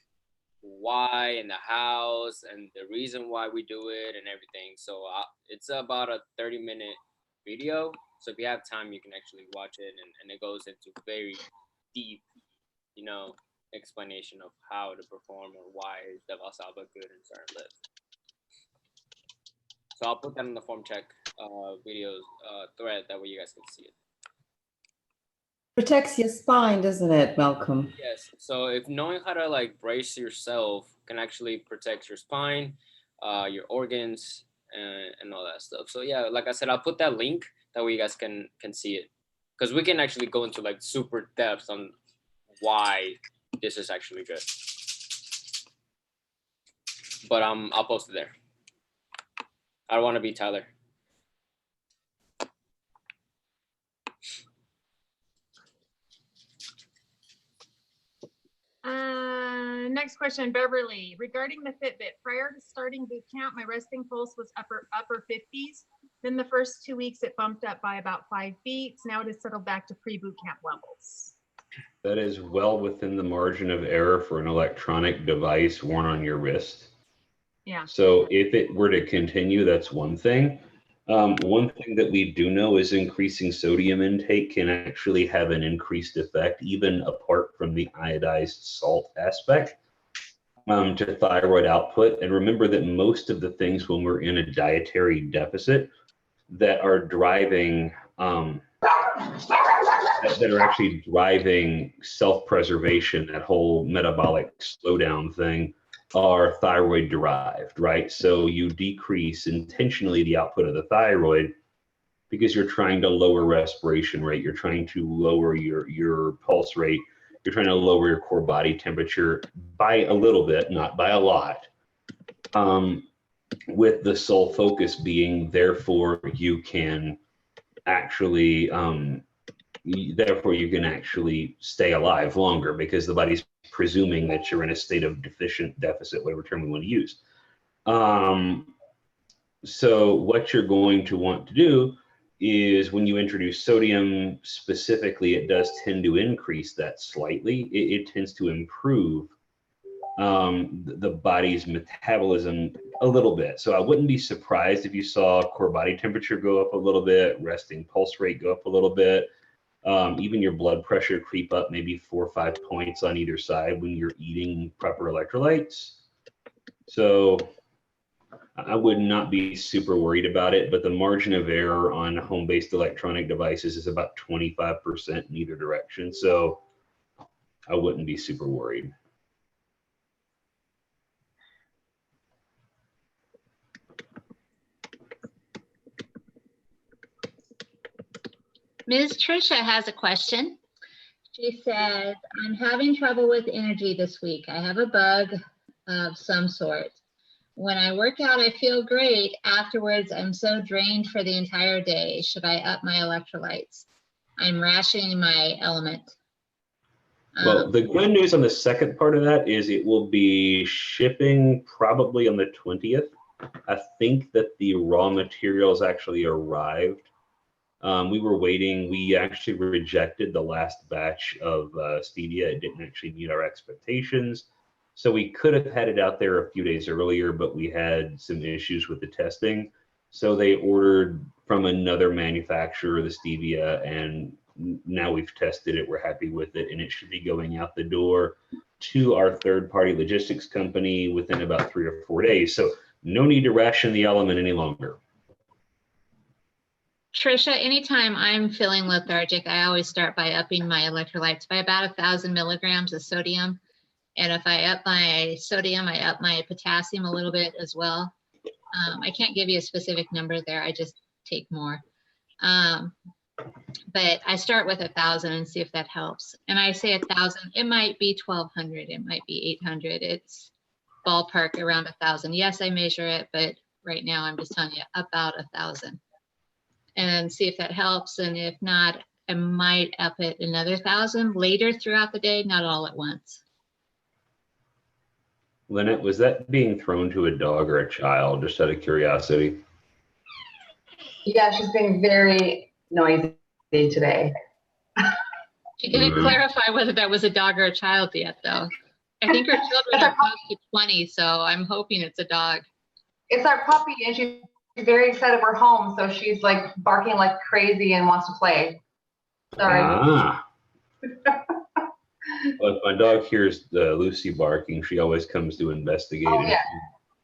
why and the hows and the reason why we do it and everything. So it's about a 30-minute video. So if you have time, you can actually watch it, and it goes into very deep, explanation of how to perform or why is the Valsalva good in certain lifts. So I'll put that in the form check videos thread, that way you guys can see it. Protects your spine, doesn't it, Malcolm? Yes. So if knowing how to like brace yourself can actually protect your spine, your organs, and all that stuff. So yeah, like I said, I'll put that link, that way you guys can see it, because we can actually go into like super depth on why this is actually good. But I'll post it there. I don't want to be Tyler. Next question, Beverly. Regarding the Fitbit, prior to starting boot camp, my resting pulse was upper 50s. Then the first 2 weeks, it bumped up by about 5 beats. Now it has settled back to pre-boot camp levels. That is well within the margin of error for an electronic device worn on your wrist. Yeah. So if it were to continue, that's one thing. One thing that we do know is increasing sodium intake can actually have an increased effect, even apart from the iodized salt aspect, to thyroid output. And remember that most of the things when we're in a dietary deficit that are driving, that are actually driving self-preservation, that whole metabolic slowdown thing, are thyroid derived, right? So you decrease intentionally the output of the thyroid because you're trying to lower respiration rate, you're trying to lower your pulse rate, you're trying to lower your core body temperature by a little bit, not by a lot, with the sole focus being, therefore, you can actually therefore you can actually stay alive longer because the body's presuming that you're in a state of deficit, whatever term we want to use. So what you're going to want to do is when you introduce sodium specifically, it does tend to increase that slightly. It tends to improve the body's metabolism a little bit. So I wouldn't be surprised if you saw core body temperature go up a little bit, resting pulse rate go up a little bit, even your blood pressure creep up maybe 4 or 5 points on either side when you're eating proper electrolytes. So I would not be super worried about it, but the margin of error on home-based electronic devices is about 25% in either direction. So I wouldn't be super worried. Ms. Tricia has a question. She says, I'm having trouble with energy this week. I have a bug of some sort. When I work out, I feel great. Afterwards, I'm so drained for the entire day. Should I up my electrolytes? I'm rationing my element. Well, the good news on the second part of that is it will be shipping probably on the 20th. I think that the raw materials actually arrived. We were waiting. We actually rejected the last batch of stevia. It didn't actually meet our expectations. So we could have had it out there a few days earlier, but we had some issues with the testing. So they ordered from another manufacturer the stevia, and now we've tested it. We're happy with it, and it should be going out the door to our third-party logistics company within about 3 or 4 days. So no need to ration the element any longer. Trisha, anytime I'm feeling lethargic, I always start by upping my electrolytes by about 1,000 milligrams of sodium. And if I up my sodium, I up my potassium a little bit as well. I can't give you a specific number there. I just take more. But I start with 1,000 and see if that helps. And I say 1,000, it might be 1,200, it might be 800. It's ballpark around 1,000. Yes, I measure it, but right now I'm just telling you about 1,000. And see if that helps. And if not, I might up it another 1,000 later throughout the day, not all at once. Lynette, was that being thrown to a dog or a child, just out of curiosity? Yeah, she's being very noisy today. She didn't clarify whether that was a dog or a child yet, though. I think her children are close to 20, so I'm hoping it's a dog. It's our puppy, and she's very excited we're home, so she's like barking like crazy and wants to play. Sorry. Ah. Well, if my dog hears Lucy barking, she always comes to investigate. Oh, yeah.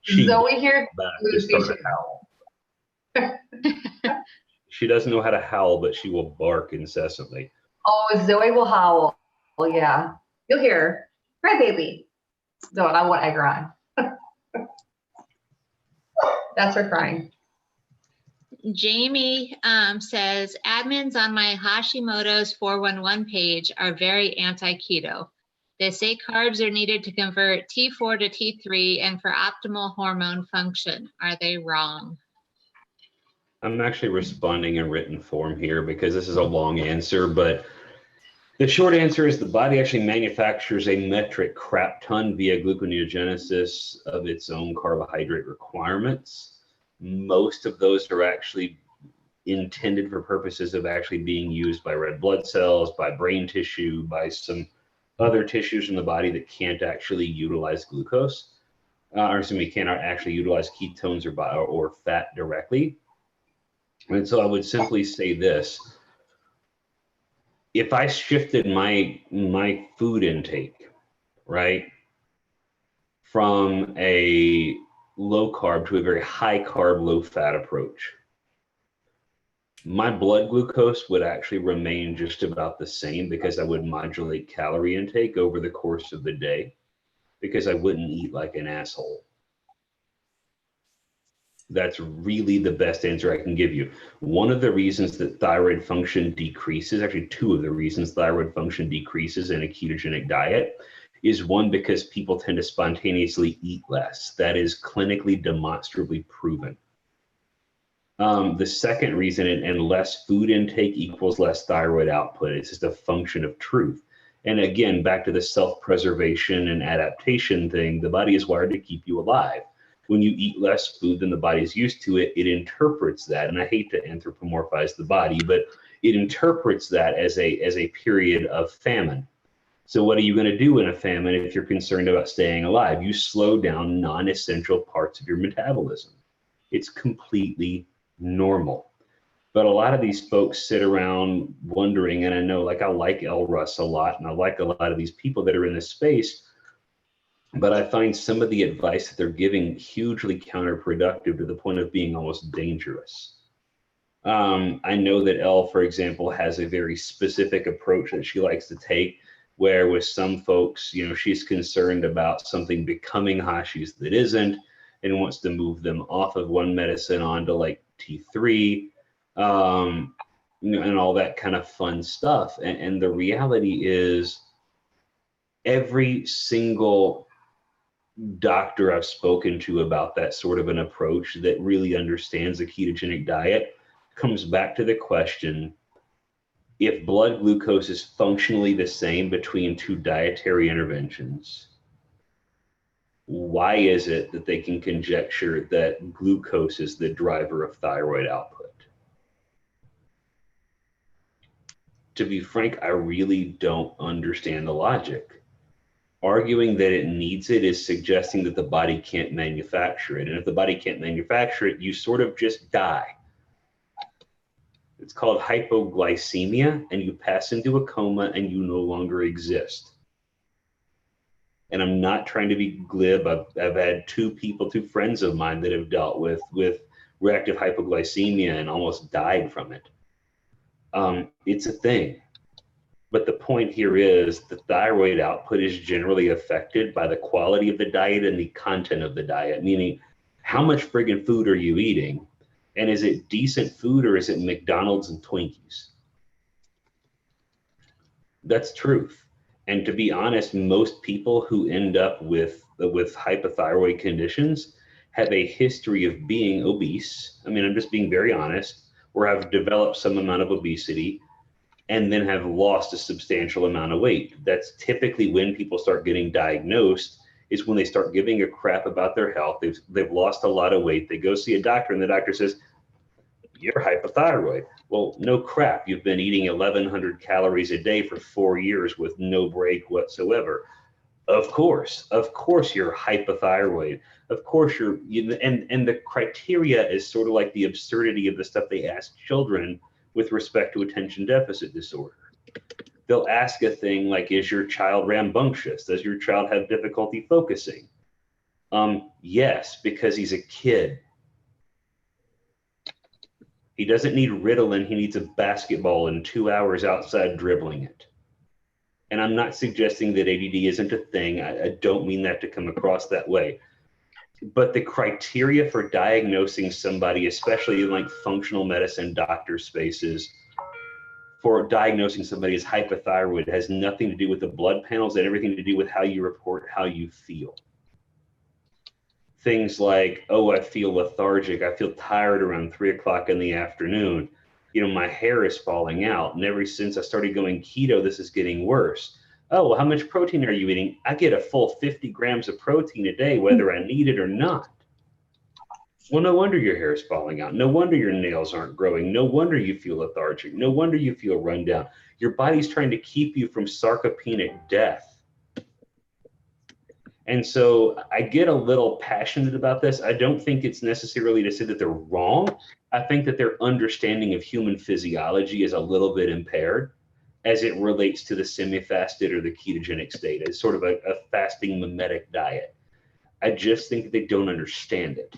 Zoe hears Lucy should howl. She doesn't know how to howl, but she will bark incessantly. Oh, Zoe will howl. Well, yeah. You'll hear her. Right, baby. No, I won't egg her on. That's her crying. Jamie says, admins on my Hashimoto's 411 page are very anti-keto. They say carbs are needed to convert T4 to T3 and for optimal hormone function. Are they wrong? I'm actually responding in written form here because this is a long answer, but the short answer is the body actually manufactures a metric crap ton via gluconeogenesis of its own carbohydrate requirements. Most of those are actually intended for purposes of actually being used by red blood cells, by brain tissue, by some other tissues in the body that can't actually utilize glucose, or excuse me, cannot actually utilize ketones or fat directly. And so I would simply say this: if I shifted my food intake, right, from a low carb to a very high carb, low fat approach, my blood glucose would actually remain just about the same because I would modulate calorie intake over the course of the day because I wouldn't eat like an asshole. That's really the best answer I can give you. One of the reasons that thyroid function decreases, actually two of the reasons thyroid function decreases in a ketogenic diet, is one, because people tend to spontaneously eat less. That is clinically demonstrably proven. The second reason, and less food intake equals less thyroid output. It's just a function of truth. And again, back to the self-preservation and adaptation thing, the body is wired to keep you alive. When you eat less food than the body's used to it, it interprets that. And I hate to anthropomorphize the body, but it interprets that as a period of famine. So what are you going to do in a famine if you're concerned about staying alive? You slow down non-essential parts of your metabolism. It's completely normal. But a lot of these folks sit around wondering, and I know, like, I like El Russ a lot, and I like a lot of these people that are in this space, but I find some of the advice that they're giving hugely counterproductive to the point of being almost dangerous. I know that Elle, for example, has a very specific approach that she likes to take, where with some folks, you know, she's concerned about something becoming Hashis that isn't, and wants to move them off of one medicine onto like T3, you know, and all that kind of fun stuff. And the reality is, every single doctor I've spoken to about that sort of an approach that really understands the ketogenic diet comes back to the question, if blood glucose is functionally the same between two dietary interventions, why is it that they can conjecture that glucose is the driver of thyroid output? To be frank, I really don't understand the logic. Arguing that it needs it is suggesting that the body can't manufacture it. And if the body can't manufacture it, you sort of just die. It's called hypoglycemia, and you pass into a coma and you no longer exist. And I'm not trying to be glib. I've had two friends of mine that have dealt with reactive hypoglycemia and almost died from it. It's a thing. But the point here is the thyroid output is generally affected by the quality of the diet and the content of the diet, meaning how much friggin' food are you eating? And is it decent food, or is it McDonald's and Twinkies? That's truth. And to be honest, most people who end up with hypothyroid conditions have a history of being obese. I mean, I'm just being very honest, or have developed some amount of obesity and then have lost a substantial amount of weight. That's typically when people start getting diagnosed, is when they start giving a crap about their health. They've lost a lot of weight. They go see a doctor and the doctor says, you're hypothyroid. Well, no crap. You've been eating 1,100 calories a day for 4 years with no break whatsoever. Of course you're hypothyroid. Of course and the criteria is sort of like the absurdity of the stuff they ask children with respect to attention deficit disorder. They'll ask a thing like, is your child rambunctious? Does your child have difficulty focusing? Yes, because he's a kid. He doesn't need Ritalin, he needs a basketball in 2 hours outside dribbling it. And I'm not suggesting that ADD isn't a thing. I don't mean that to come across that way. But the criteria for diagnosing somebody, especially in like functional medicine doctor spaces, for diagnosing somebody as hypothyroid has nothing to do with the blood panels and everything to do with how you report how you feel. Things like, oh, I feel lethargic. I feel tired around 3 o'clock in the afternoon. You know, my hair is falling out. And ever since I started going keto, this is getting worse. Oh, well, how much protein are you eating? I get a full 50 grams of protein a day, whether I need it or not. Well, no wonder your hair is falling out. No wonder your nails aren't growing. No wonder you feel lethargic. No wonder you feel run down. Your body's trying to keep you from sarcopenic death. And so I get a little passionate about this. I don't think it's necessarily to say that they're wrong. I think that their understanding of human physiology is a little bit impaired as it relates to the semi-fasted or the ketogenic state, as sort of a fasting mimetic diet. I just think that they don't understand it.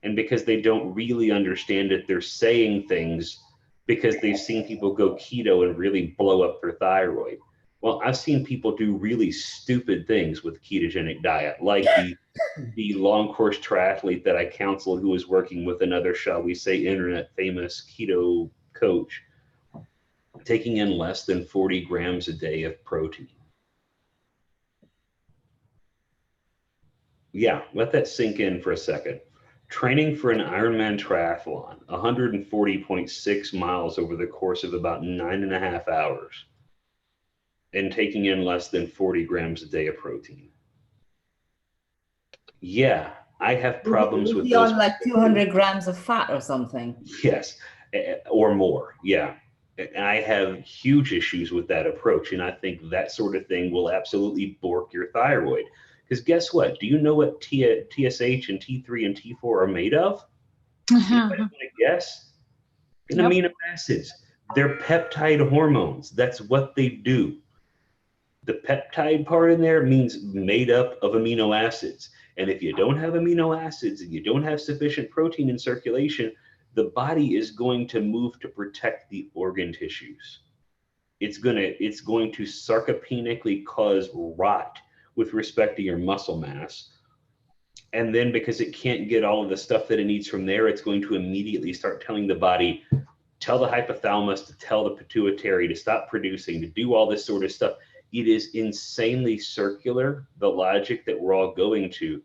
And because they don't really understand it, they're saying things because they've seen people go keto and really blow up their thyroid. Well, I've seen people do really stupid things with ketogenic diet, like the long course triathlete that I counsel who was working with another, shall we say, internet famous keto coach, taking in less than 40 grams a day of protein. Yeah, let that sink in for a second. training for an Ironman triathlon, 140.6 miles over the course of about 9.5 hours, and taking in less than 40 grams a day of protein. Yeah, I have problems with Is he those. on like 200 grams of fat or something? Yes, or more. Yeah. And I have huge issues with that approach. And I think that sort of thing will absolutely bork your thyroid. Because guess what? Do you know what TSH and T3 and T4 are made of? Anybody want to guess? In amino acids. They're peptide hormones. That's what they do. The peptide part in there means made up of amino acids. And if you don't have amino acids and you don't have sufficient protein in circulation, the body is going to move to protect the organ tissues. It's going to sarcopenically cause rot with respect to your muscle mass. And then because it can't get all of the stuff that it needs from there, it's going to immediately start telling the body, tell the hypothalamus to tell the pituitary to stop producing, to do all this sort of stuff. It is insanely circular, the logic that we're all going to.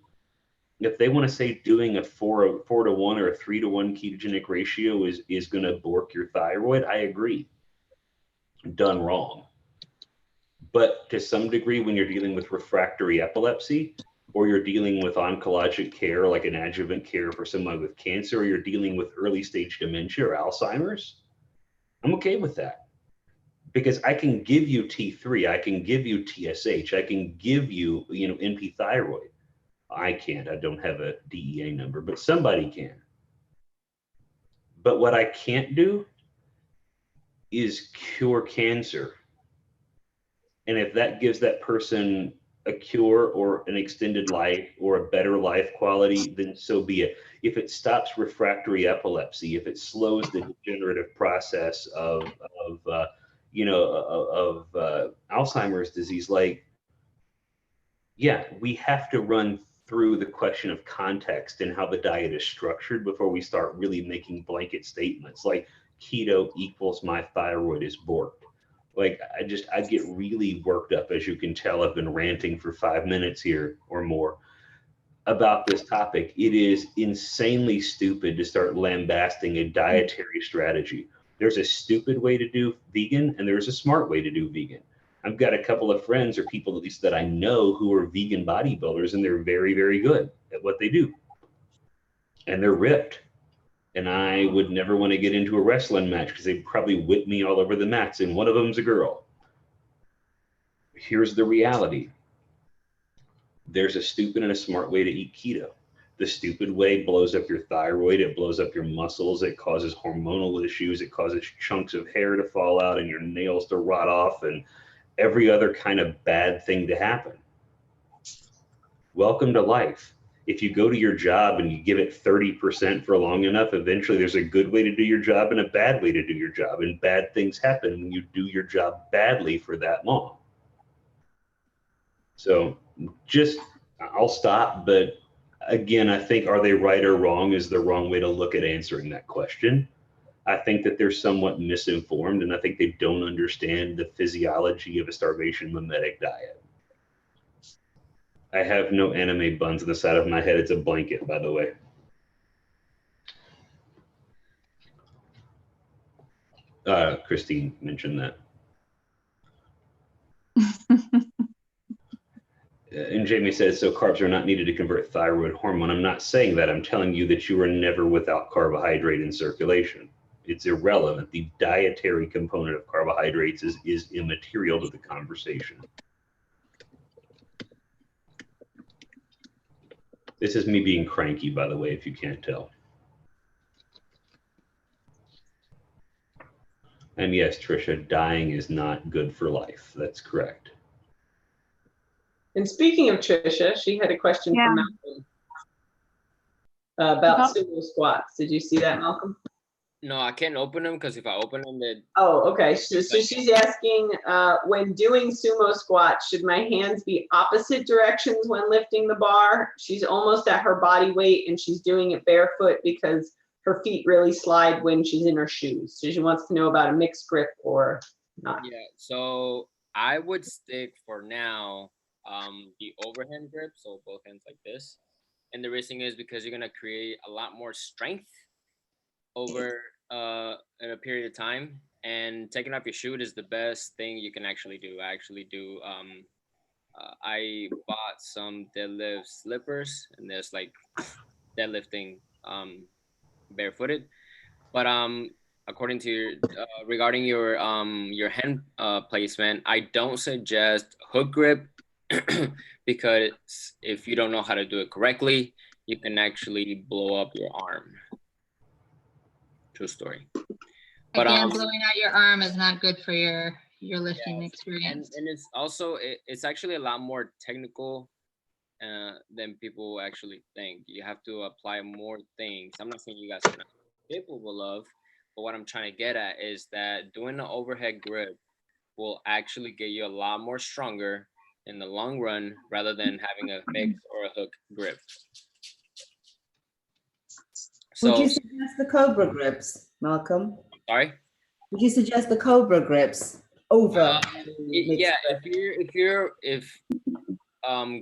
If they want to say doing a 4 to 1 or a 3 to 1 ketogenic ratio is going to bork your thyroid, I agree. Done wrong. But to some degree, when you're dealing with refractory epilepsy, or you're dealing with oncologic care, like an adjuvant care for someone with cancer, or you're dealing with early stage dementia or Alzheimer's, I'm okay with that. Because I can give you T3, I can give you TSH, I can give you, NP thyroid. I can't, I don't have a DEA number, but somebody can. But what I can't do is cure cancer. And if that gives that person a cure or an extended life or a better life quality, then so be it. If it stops refractory epilepsy, if it slows the degenerative process of Alzheimer's disease, we have to run through the question of context and how the diet is structured before we start really making blanket statements like keto equals my thyroid is borked. I get really worked up, as you can tell. I've been ranting for 5 minutes here or more about this topic. It is insanely stupid to start lambasting a dietary strategy. There's a stupid way to do vegan and there's a smart way to do vegan. I've got a couple of friends or people at least that I know who are vegan bodybuilders, and they're very, very good at what they do. And they're ripped. And I would never want to get into a wrestling match because they'd probably whip me all over the mats, and one of them's a girl. Here's the reality. There's a stupid and a smart way to eat keto. The stupid way blows up your thyroid, it blows up your muscles, it causes hormonal issues, it causes chunks of hair to fall out and your nails to rot off and every other kind of bad thing to happen. Welcome to life. If you go to your job and you give it 30% for long enough, eventually there's a good way to do your job and a bad way to do your job. And bad things happen when you do your job badly for that long. So I'll stop. But again, I think, are they right or wrong is the wrong way to look at answering that question. I think that they're somewhat misinformed, and I think they don't understand the physiology of a starvation mimetic diet. I have no anime buns on the side of my head. It's a blanket, by the way. Christine mentioned that. And Jamie says, so carbs are not needed to convert thyroid hormone. I'm not saying that. I'm telling you that you are never without carbohydrate in circulation. It's irrelevant. The dietary component of carbohydrates is immaterial to the conversation. This is me being cranky, by the way, if you can't tell. And yes, Trisha, dying is not good for life. That's correct. And speaking of Trisha, she had a question from Malcolm about sumo squats. Did you see that, Malcolm? No, I can't open them because if I open them, then. Oh, okay. So she's asking, when doing sumo squats, should my hands be opposite directions when lifting the bar? She's almost at her body weight and she's doing it barefoot because her feet really slide when she's in her shoes. So she wants to know about a mixed grip or not. Yeah, so I would stick for now the overhand grip, so both hands like this. And the reason is because you're gonna create a lot more strength over in a period of time. And taking off your shoe is the best thing you can actually do. I actually do. I bought some deadlift slippers, and there's like deadlifting barefooted. But according to your regarding your hand placement, I don't suggest hook grip because if you don't know how to do it correctly, you can actually blow up your arm. True story. But Again, blowing out your arm is not good for your lifting yes, experience. and it's also it's actually a lot more technical than people actually think. You have to apply more things. I'm not saying you guys are not capable of, but what I'm trying to get at is that doing the overhead grip will actually get you a lot more stronger in the long run rather than having a mix or a hook grip. Would you So, suggest the Cobra grips, Malcolm? sorry. Would you suggest the Cobra grips over? Yeah, if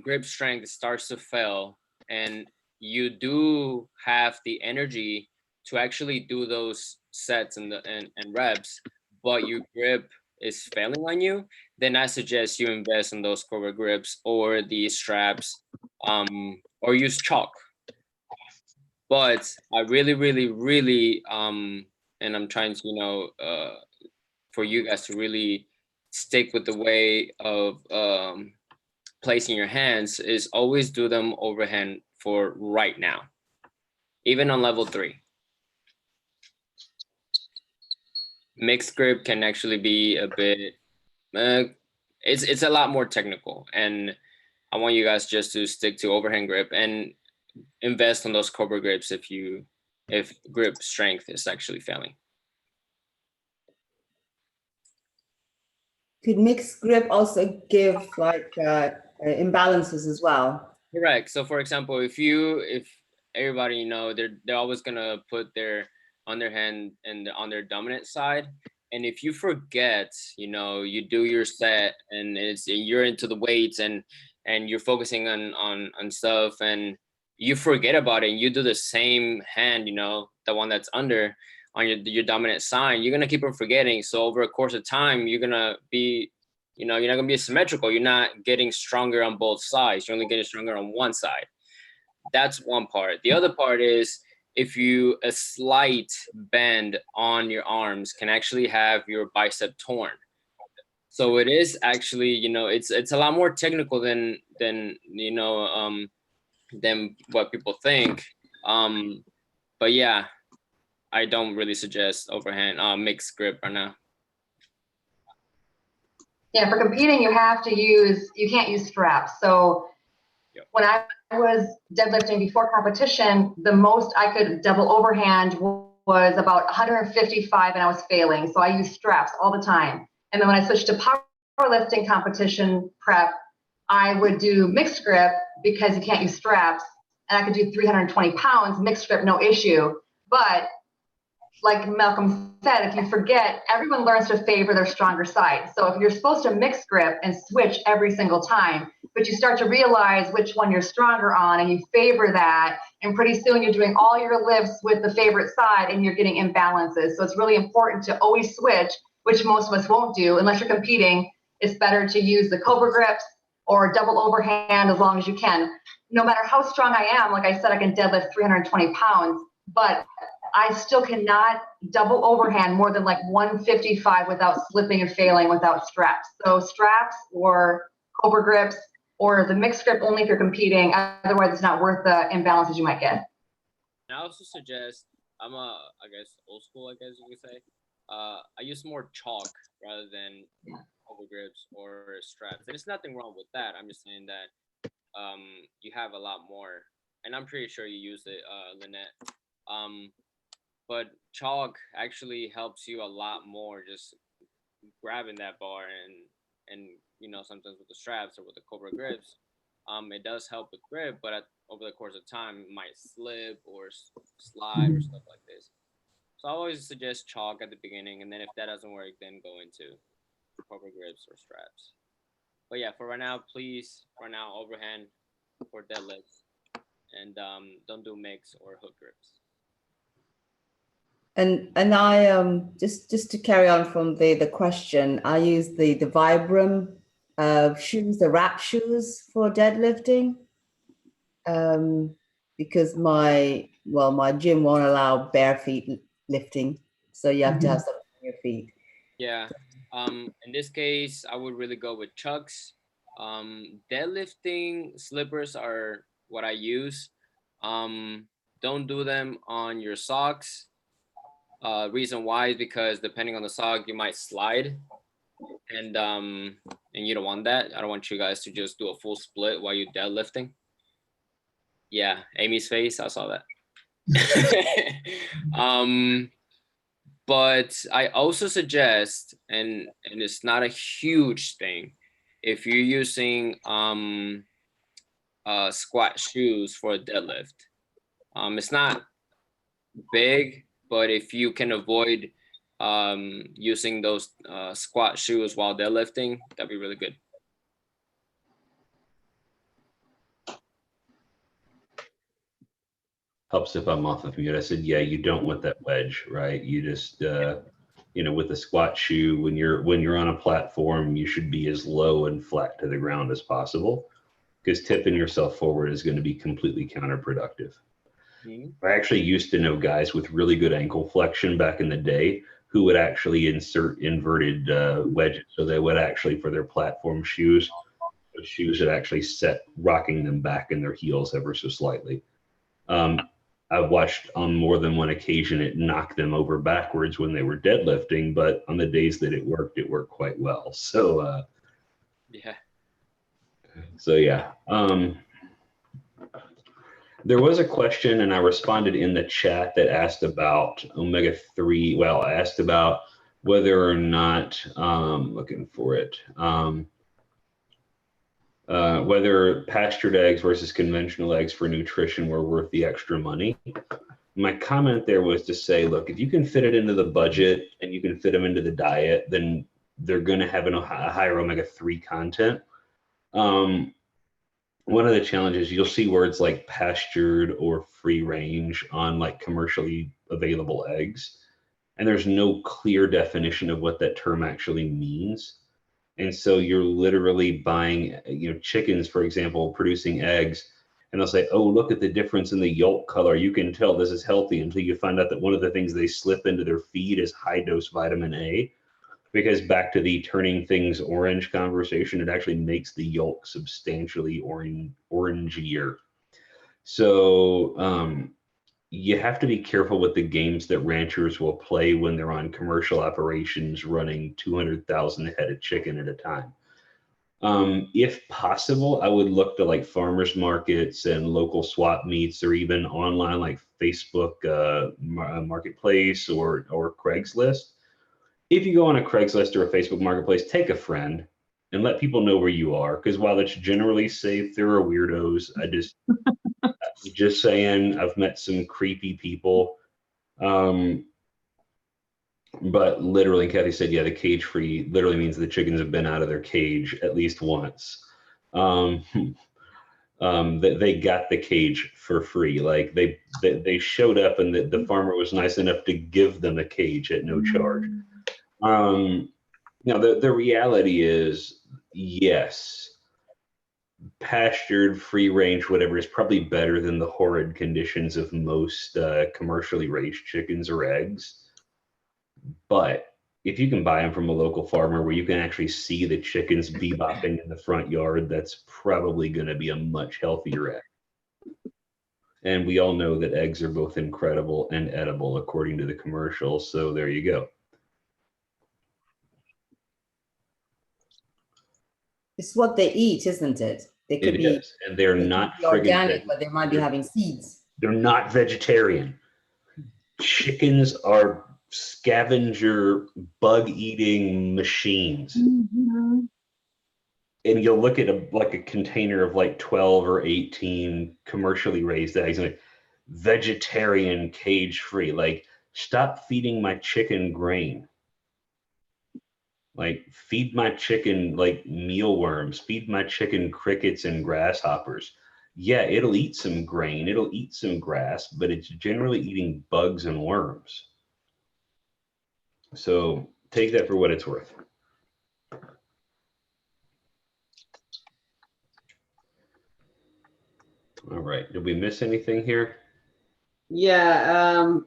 grip strength starts to fail and you do have the energy to actually do those sets and reps, but your grip is failing on you, then I suggest you invest in those Cobra grips or the straps, or use chalk. But I really, really, really, and I'm trying to, for you guys to really stick with the way of placing your hands is always do them overhand for right now, even on level 3. Mixed grip can actually be a bit, it's a lot more technical, and I want you guys just to stick to overhand grip and invest on those Cobra grips if grip strength is actually failing. Could mixed grip also give like imbalances as well? Correct. So for example, if everybody they're always gonna put their underhand and on their dominant side, and if you forget, you do your set and you're into the weights and you're focusing on stuff and you forget about it and you do the same hand, the one that's under on your dominant side, you're gonna keep on forgetting. So over a course of time, you're gonna be, you're not gonna be symmetrical. You're not getting stronger on both sides. You're only getting stronger on one side. That's one part. The other part is if a slight bend on your arms can actually have your bicep torn. So it is actually, it's a lot more technical than what people think. But yeah, I don't really suggest overhand mixed grip right now. Yeah, for competing, you can't use straps. So yep. When I was deadlifting before competition, the most I could double overhand was about 155 and I was failing. So I used straps all the time. And then when I switched to powerlifting competition prep, I would do mixed grip because you can't use straps. And I could do 320 pounds, mixed grip, no issue. But like Malcolm said, if you forget, everyone learns to favor their stronger side. So if you're supposed to mix grip and switch every single time, but you start to realize which one you're stronger on and you favor that, and pretty soon you're doing all your lifts with the favorite side and you're getting imbalances. So it's really important to always switch, which most of us won't do unless you're competing. It's better to use the Cobra grips or double overhand as long as you can. No matter how strong I am, like I said, I can deadlift 320 pounds, but I still cannot double overhand more than like 155 without slipping and failing without straps. So straps or Cobra grips or the mixed grip only if you're competing. Otherwise, it's not worth the imbalances you might get. And I also suggest, I guess, old school, I guess you could say. I use more chalk rather than Cobra grips or straps. There's nothing wrong with that. I'm just saying that you have a lot more, and I'm pretty sure you use it, Lynette. But chalk actually helps you a lot more just grabbing that bar and sometimes with the straps or with the Cobra grips, it does help with grip, but over the course of time, it might slip or slide or stuff like this. So I always suggest chalk at the beginning, and then if that doesn't work, then go into Cobra grips or straps. But yeah, for right now, please, overhand for deadlifts, and don't do mix or hook grips. And I just to carry on from the question, I use the Vibram shoes, the wrap shoes for deadlifting, because my gym won't allow bare feet lifting, so you have to have something on your feet. Yeah. In this case, I would really go with Chucks. Deadlifting slippers are what I use. Don't do them on your socks. Reason why is because depending on the sock, you might slide, and you don't want that. I don't want you guys to just do a full split while you're deadlifting. Yeah, Amy's face, I saw that. But I also suggest, and it's not a huge thing, if you're using squat shoes for a deadlift. It's not big, but if you can avoid using those squat shoes while deadlifting, that'd be really good. Helps if I'm off of mute. I said, yeah, you don't want that wedge, right? You just, with a squat shoe, when you're on a platform, you should be as low and flat to the ground as possible, because tipping yourself forward is going to be completely counterproductive. I actually used to know guys with really good ankle flexion back in the day who would actually insert inverted wedges. So they would actually, for their platform shoes, the shoes would actually set rocking them back in their heels ever so slightly. I've watched on more than one occasion it knocked them over backwards when they were deadlifting, but on the days that it worked quite well. So yeah. So yeah. There was a question, and I responded in the chat, that asked about omega-3. Well, I asked about whether or not, looking for it, whether pastured eggs versus conventional eggs for nutrition were worth the extra money. My comment there was to say, look, if you can fit it into the budget and you can fit them into the diet, then they're going to have a higher omega-3 content. One of the challenges, you'll see words like pastured or free range on like commercially available eggs, and there's no clear definition of what that term actually means. And so you're literally buying, chickens, for example, producing eggs, and they'll say, oh, look at the difference in the yolk color. You can tell this is healthy, until you find out that one of the things they slip into their feed is high dose vitamin A. Because back to the turning things orange conversation, it actually makes the yolk substantially orangier. So you have to be careful with the games that ranchers will play when they're on commercial operations running 200,000 head of chicken at a time. If possible, I would look to like farmers markets and local swap meets, or even online like Facebook Marketplace or Craigslist. If you go on a Craigslist or a Facebook Marketplace, take a friend and let people know where you are. Because while it's generally safe, there are weirdos. Just saying, I've met some creepy people. But literally, Kathy said, yeah, the cage free literally means the chickens have been out of their cage at least once. They got the cage for free. Like they showed up, and the farmer was nice enough to give them a cage at no charge. The reality is, yes, pastured, free range, whatever, is probably better than the horrid conditions of most commercially raised chickens or eggs. But if you can buy them from a local farmer where you can actually see the chickens bebopping in the front yard, that's probably going to be a much healthier egg. And we all know that eggs are both incredible and edible, according to the commercials. So there you go. It's what they eat, isn't it? They could be, and they're not organic, but they might be having seeds. They're not vegetarian. Chickens are scavenger, bug-eating machines. Mm-hmm. And you'll look at a container of like 12 or 18 commercially raised eggs, and like, vegetarian, cage-free. Like, stop feeding my chicken grain. Like, feed my chicken like mealworms, feed my chicken crickets and grasshoppers. yeah, it'll eat some grain, it'll eat some grass, but it's generally eating bugs and worms. So take that for what it's worth. All right, did we miss anything here? Yeah,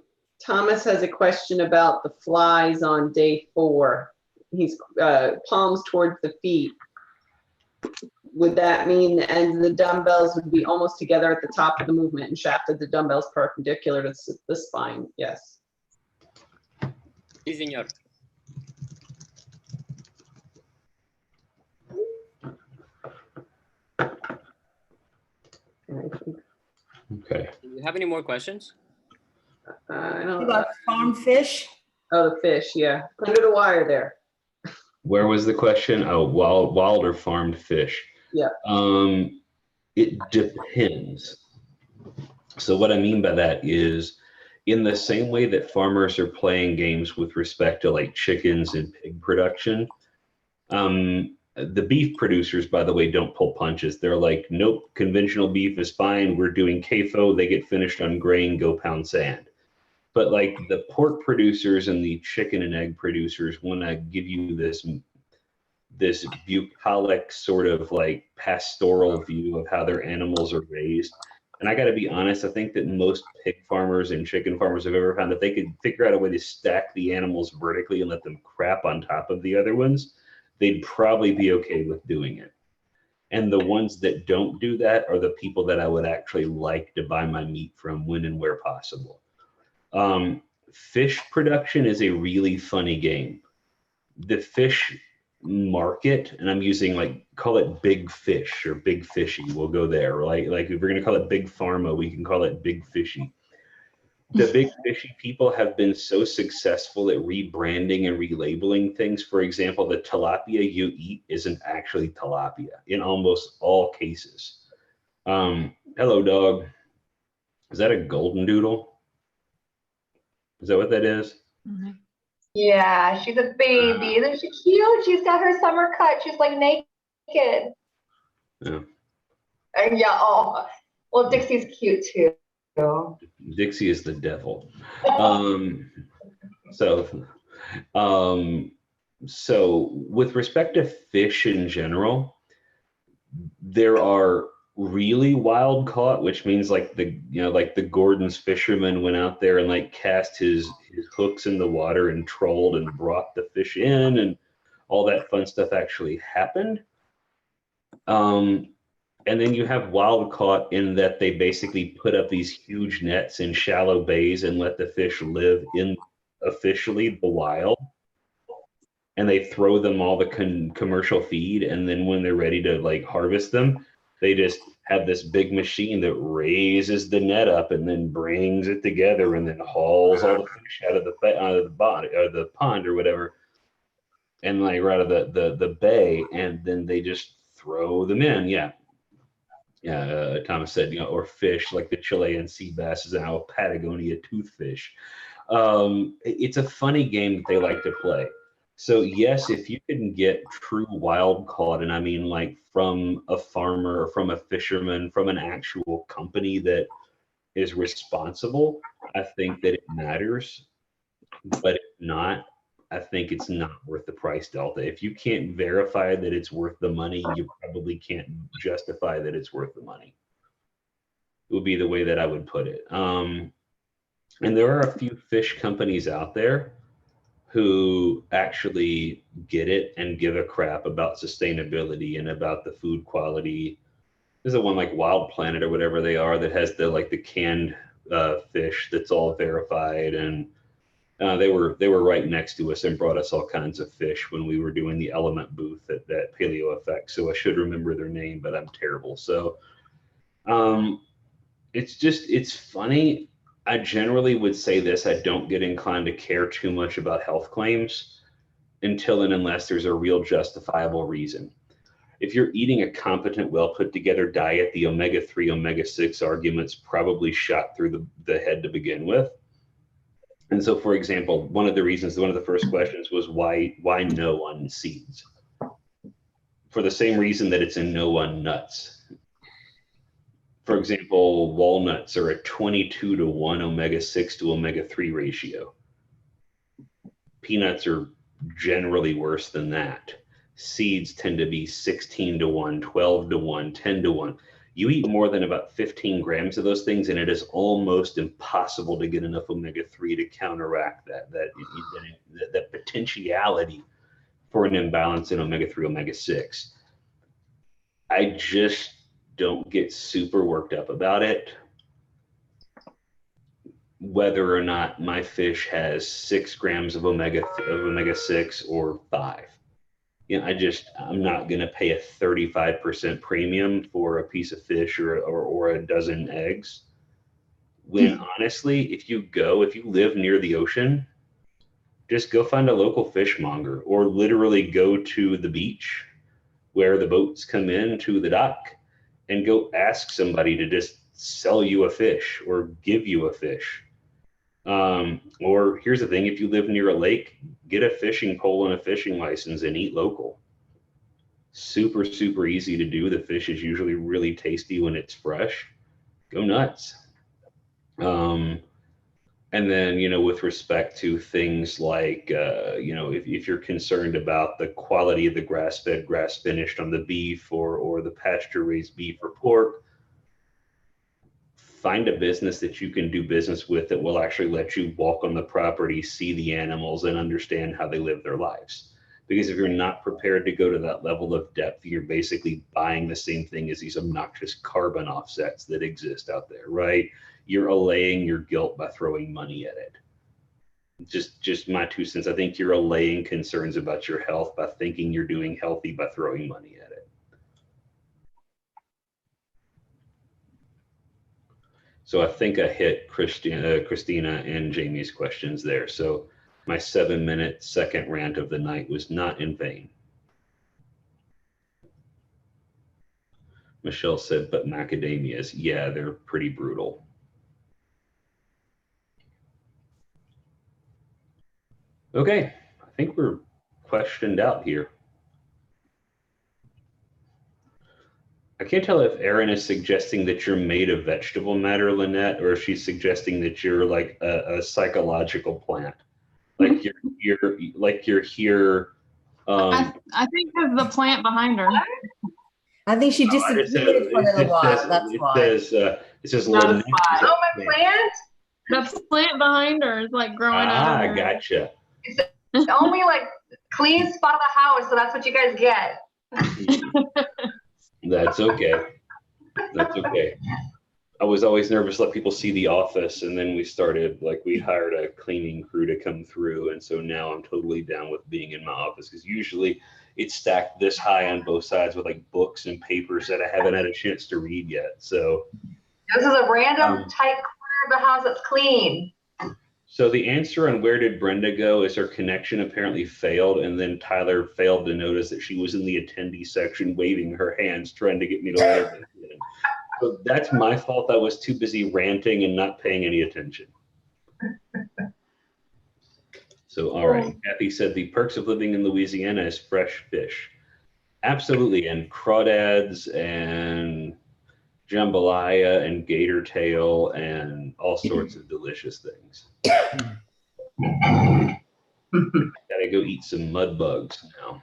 Thomas has a question about the flies on day 4. He's palms towards the feet. Would that mean the ends of the dumbbells would be almost together at the top of the movement and shaft of the dumbbells perpendicular to the spine? Yes. Sí, señor. Okay. Do you have any more questions? I don't About farm fish? Oh, the fish, yeah. Under the wire there. Where was the question? Oh, wild or farmed fish. Yeah. It depends. So what I mean by that is, in the same way that farmers are playing games with respect to like chickens and pig production, the beef producers, by the way, don't pull punches. They're like, nope, conventional beef is fine. We're doing CAFO. They get finished on grain, go pound sand. But like the pork producers and the chicken and egg producers want to give you this bucolic sort of like pastoral view of how their animals are raised. And I got to be honest, I think that most pig farmers and chicken farmers have ever found that they could figure out a way to stack the animals vertically and let them crap on top of the other ones, they'd probably be okay with doing it. And the ones that don't do that are the people that I would actually like to buy my meat from when and where possible. Fish production is a really funny game. The fish market, and I'm using like, call it big fish or big fishy, we'll go there. Like if we're going to call it big pharma, we can call it big fishy. The big fishy people have been so successful at rebranding and relabeling things. For example, the tilapia you eat isn't actually tilapia in almost all cases. Hello, dog. Is that a golden doodle? Is that what that is? Mm-hmm. Yeah, she's a baby. Isn't she cute? She's got her summer cut. She's like naked. Yeah. And yeah, oh, well, Dixie's cute too. Dixie is the devil. So with respect to fish in general, there are really wild caught, which means like the Gordon's fisherman went out there and like cast his hooks in the water and trolled and brought the fish in, and all that fun stuff actually happened. And then you have wild caught in that they basically put up these huge nets in shallow bays and let the fish live in officially the wild. And they throw them all the commercial feed. And then when they're ready to like harvest them, they just have this big machine that raises the net up and then brings it together and then hauls all the fish out of the pond or whatever, and like right out of the bay, and then they just throw them in. Yeah, Thomas said, or fish like the Chilean sea bass is now a Patagonia toothfish. It's a funny game that they like to play. So yes, if you can get true wild caught, and I mean like from a farmer or from a fisherman, from an actual company that is responsible, I think that it matters. But if not, I think it's not worth the price delta. If you can't verify that it's worth the money, you probably can't justify that it's worth the money. It would be the way that I would put it. And there are a few fish companies out there who actually get it and give a crap about sustainability and about the food quality. There's a one like Wild Planet or whatever they are that has the canned fish that's all verified, and they were right next to us and brought us all kinds of fish when we were doing the Element booth at that Paleo Effect. So I should remember their name, but I'm terrible. So it's funny. I generally would say this: I don't get inclined to care too much about health claims until and unless there's a real justifiable reason. If you're eating a competent, well put together diet, the omega-3, omega-6 arguments probably shot through the head to begin with. And so, for example, one of the first questions was why no on seeds? For the same reason that it's a no on nuts. For example, walnuts are a 22 to 1 omega-6 to omega-3 ratio. Peanuts are generally worse than that. Seeds tend to be 16 to 1, 12 to 1, 10 to 1. You eat more than about 15 grams of those things, and it is almost impossible to get enough omega-3 to counteract that potentiality for an imbalance in omega-3, omega-6. I just don't get super worked up about it, whether or not my fish has 6 grams of omega-6 or 5. You know, I'm not going to pay a 35% premium for a piece of fish or a dozen eggs. When honestly, if you live near the ocean, just go find a local fishmonger, or literally go to the beach where the boats come in to the dock and go ask somebody to just sell you a fish or give you a fish. Or here's the thing, if you live near a lake, get a fishing pole and a fishing license and eat local. Super, super easy to do. The fish is usually really tasty when it's fresh. Go nuts. And then, you know, with respect to things like, you know, if you're concerned about the quality of the grass-fed, grass-finished on the beef or the pasture-raised beef or pork, find a business that you can do business with that will actually let you walk on the property, see the animals, and understand how they live their lives. Because if you're not prepared to go to that level of depth, you're basically buying the same thing as these obnoxious carbon offsets that exist out there, right? You're allaying your guilt by throwing money at it. Just my 2 cents. I think you're allaying concerns about your health by thinking you're doing healthy by throwing money at it. So I think I hit Christina and Jamie's questions there. So my 7-minute second rant of the night was not in vain. Michelle said, but macadamias, yeah, they're pretty brutal. Okay, I think we're questioned out here. I can't tell if Erin is suggesting that you're made of vegetable matter, Lynette, or if she's suggesting that you're like a psychological plant. Like you're here. I think it's the plant behind her. I think she disappeared for a little while. That's why. It says Not a Lynette. spot. Oh, my plant? The plant behind her is like growing out. Ah, gotcha. It's the only like clean spot of the house, so that's what you guys get. That's okay. That's okay. I was always nervous to let people see the office, and then we hired a cleaning crew to come through, and so now I'm totally down with being in my office, because usually it's stacked this high on both sides with like books and papers that I haven't had a chance to read yet. So this is a random tight corner of the house that's clean. So the answer on where did Brenda go is her connection apparently failed, and then Tyler failed to notice that she was in the attendee section waving her hands trying to get me to let her in. So that's my fault. I was too busy ranting and not paying any attention. So, all right. Kathy said the perks of living in Louisiana is fresh fish. Absolutely. And crawdads and jambalaya and gator tail and all sorts of delicious things. Gotta go eat some mud bugs now.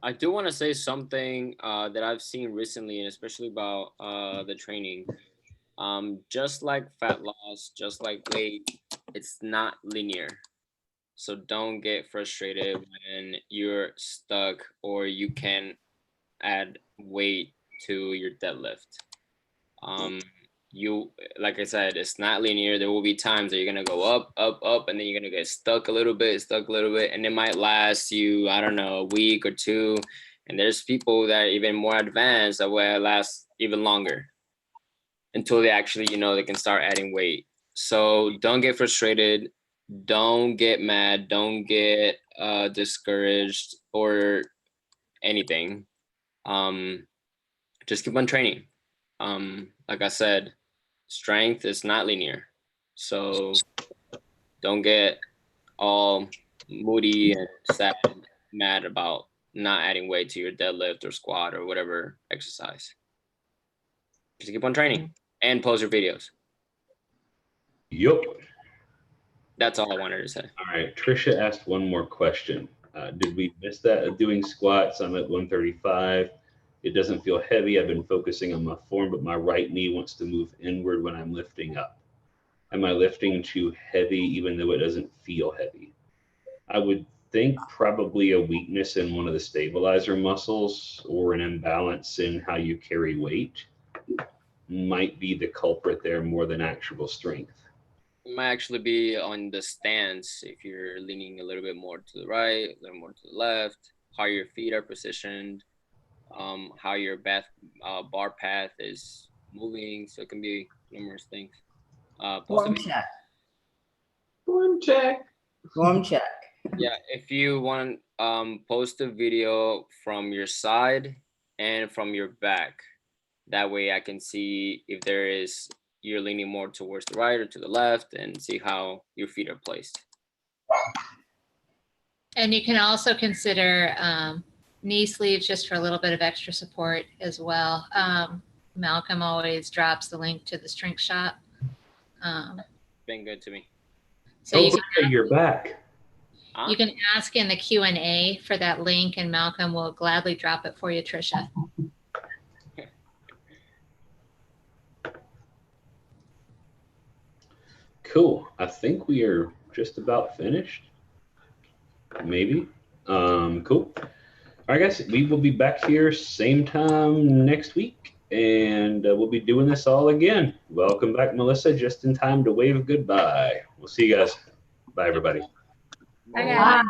I do want to say something that I've seen recently, and especially about the training. Just like fat loss, just like weight, it's not linear. So don't get frustrated when you're stuck or you can add weight to your deadlift. Like I said, it's not linear. There will be times that you're gonna go up, up, up, and then you're gonna get stuck a little bit, and it might last you, I don't know, a week or two. And there's people that are even more advanced that will last even longer until they actually, they can start adding weight. So don't get frustrated. Don't get mad. Don't get discouraged or anything. Just keep on training. Like I said, strength is not linear. So don't get all moody and sad, mad about not adding weight to your deadlift or squat or whatever exercise. Just keep on training and post your videos. Yup. That's all I wanted to say. All right. Trisha asked one more question. Did we miss that? Doing squats, I'm at 135. It doesn't feel heavy. I've been focusing on my form, but my right knee wants to move inward when I'm lifting up. Am I lifting too heavy even though it doesn't feel heavy? I would think probably a weakness in one of the stabilizer muscles or an imbalance in how you carry weight might be the culprit there more than actual strength. It might actually be on the stance. If you're leaning a little bit more to the right, a little more to the left, how your feet are positioned, how your bar path is moving. So it can be numerous things. Form check. Form check. Form check. Yeah, if you want, post a video from your side and from your back. That way I can see if you're leaning more towards the right or to the left, and see how your feet are placed. And you can also consider knee sleeves just for a little bit of extra support as well. Malcolm always drops the link to the Strength Shop. Been good to me. So you're back. You can ask in the Q&A for that link, and Malcolm will gladly drop it for you, Trisha. Cool. I think we are just about finished. Maybe. Cool. All right, guys. We will be back here same time next week, and we'll be doing this all again. Welcome back, Melissa. Just in time to wave goodbye. We'll see you guys. Bye, everybody. Bye, guys.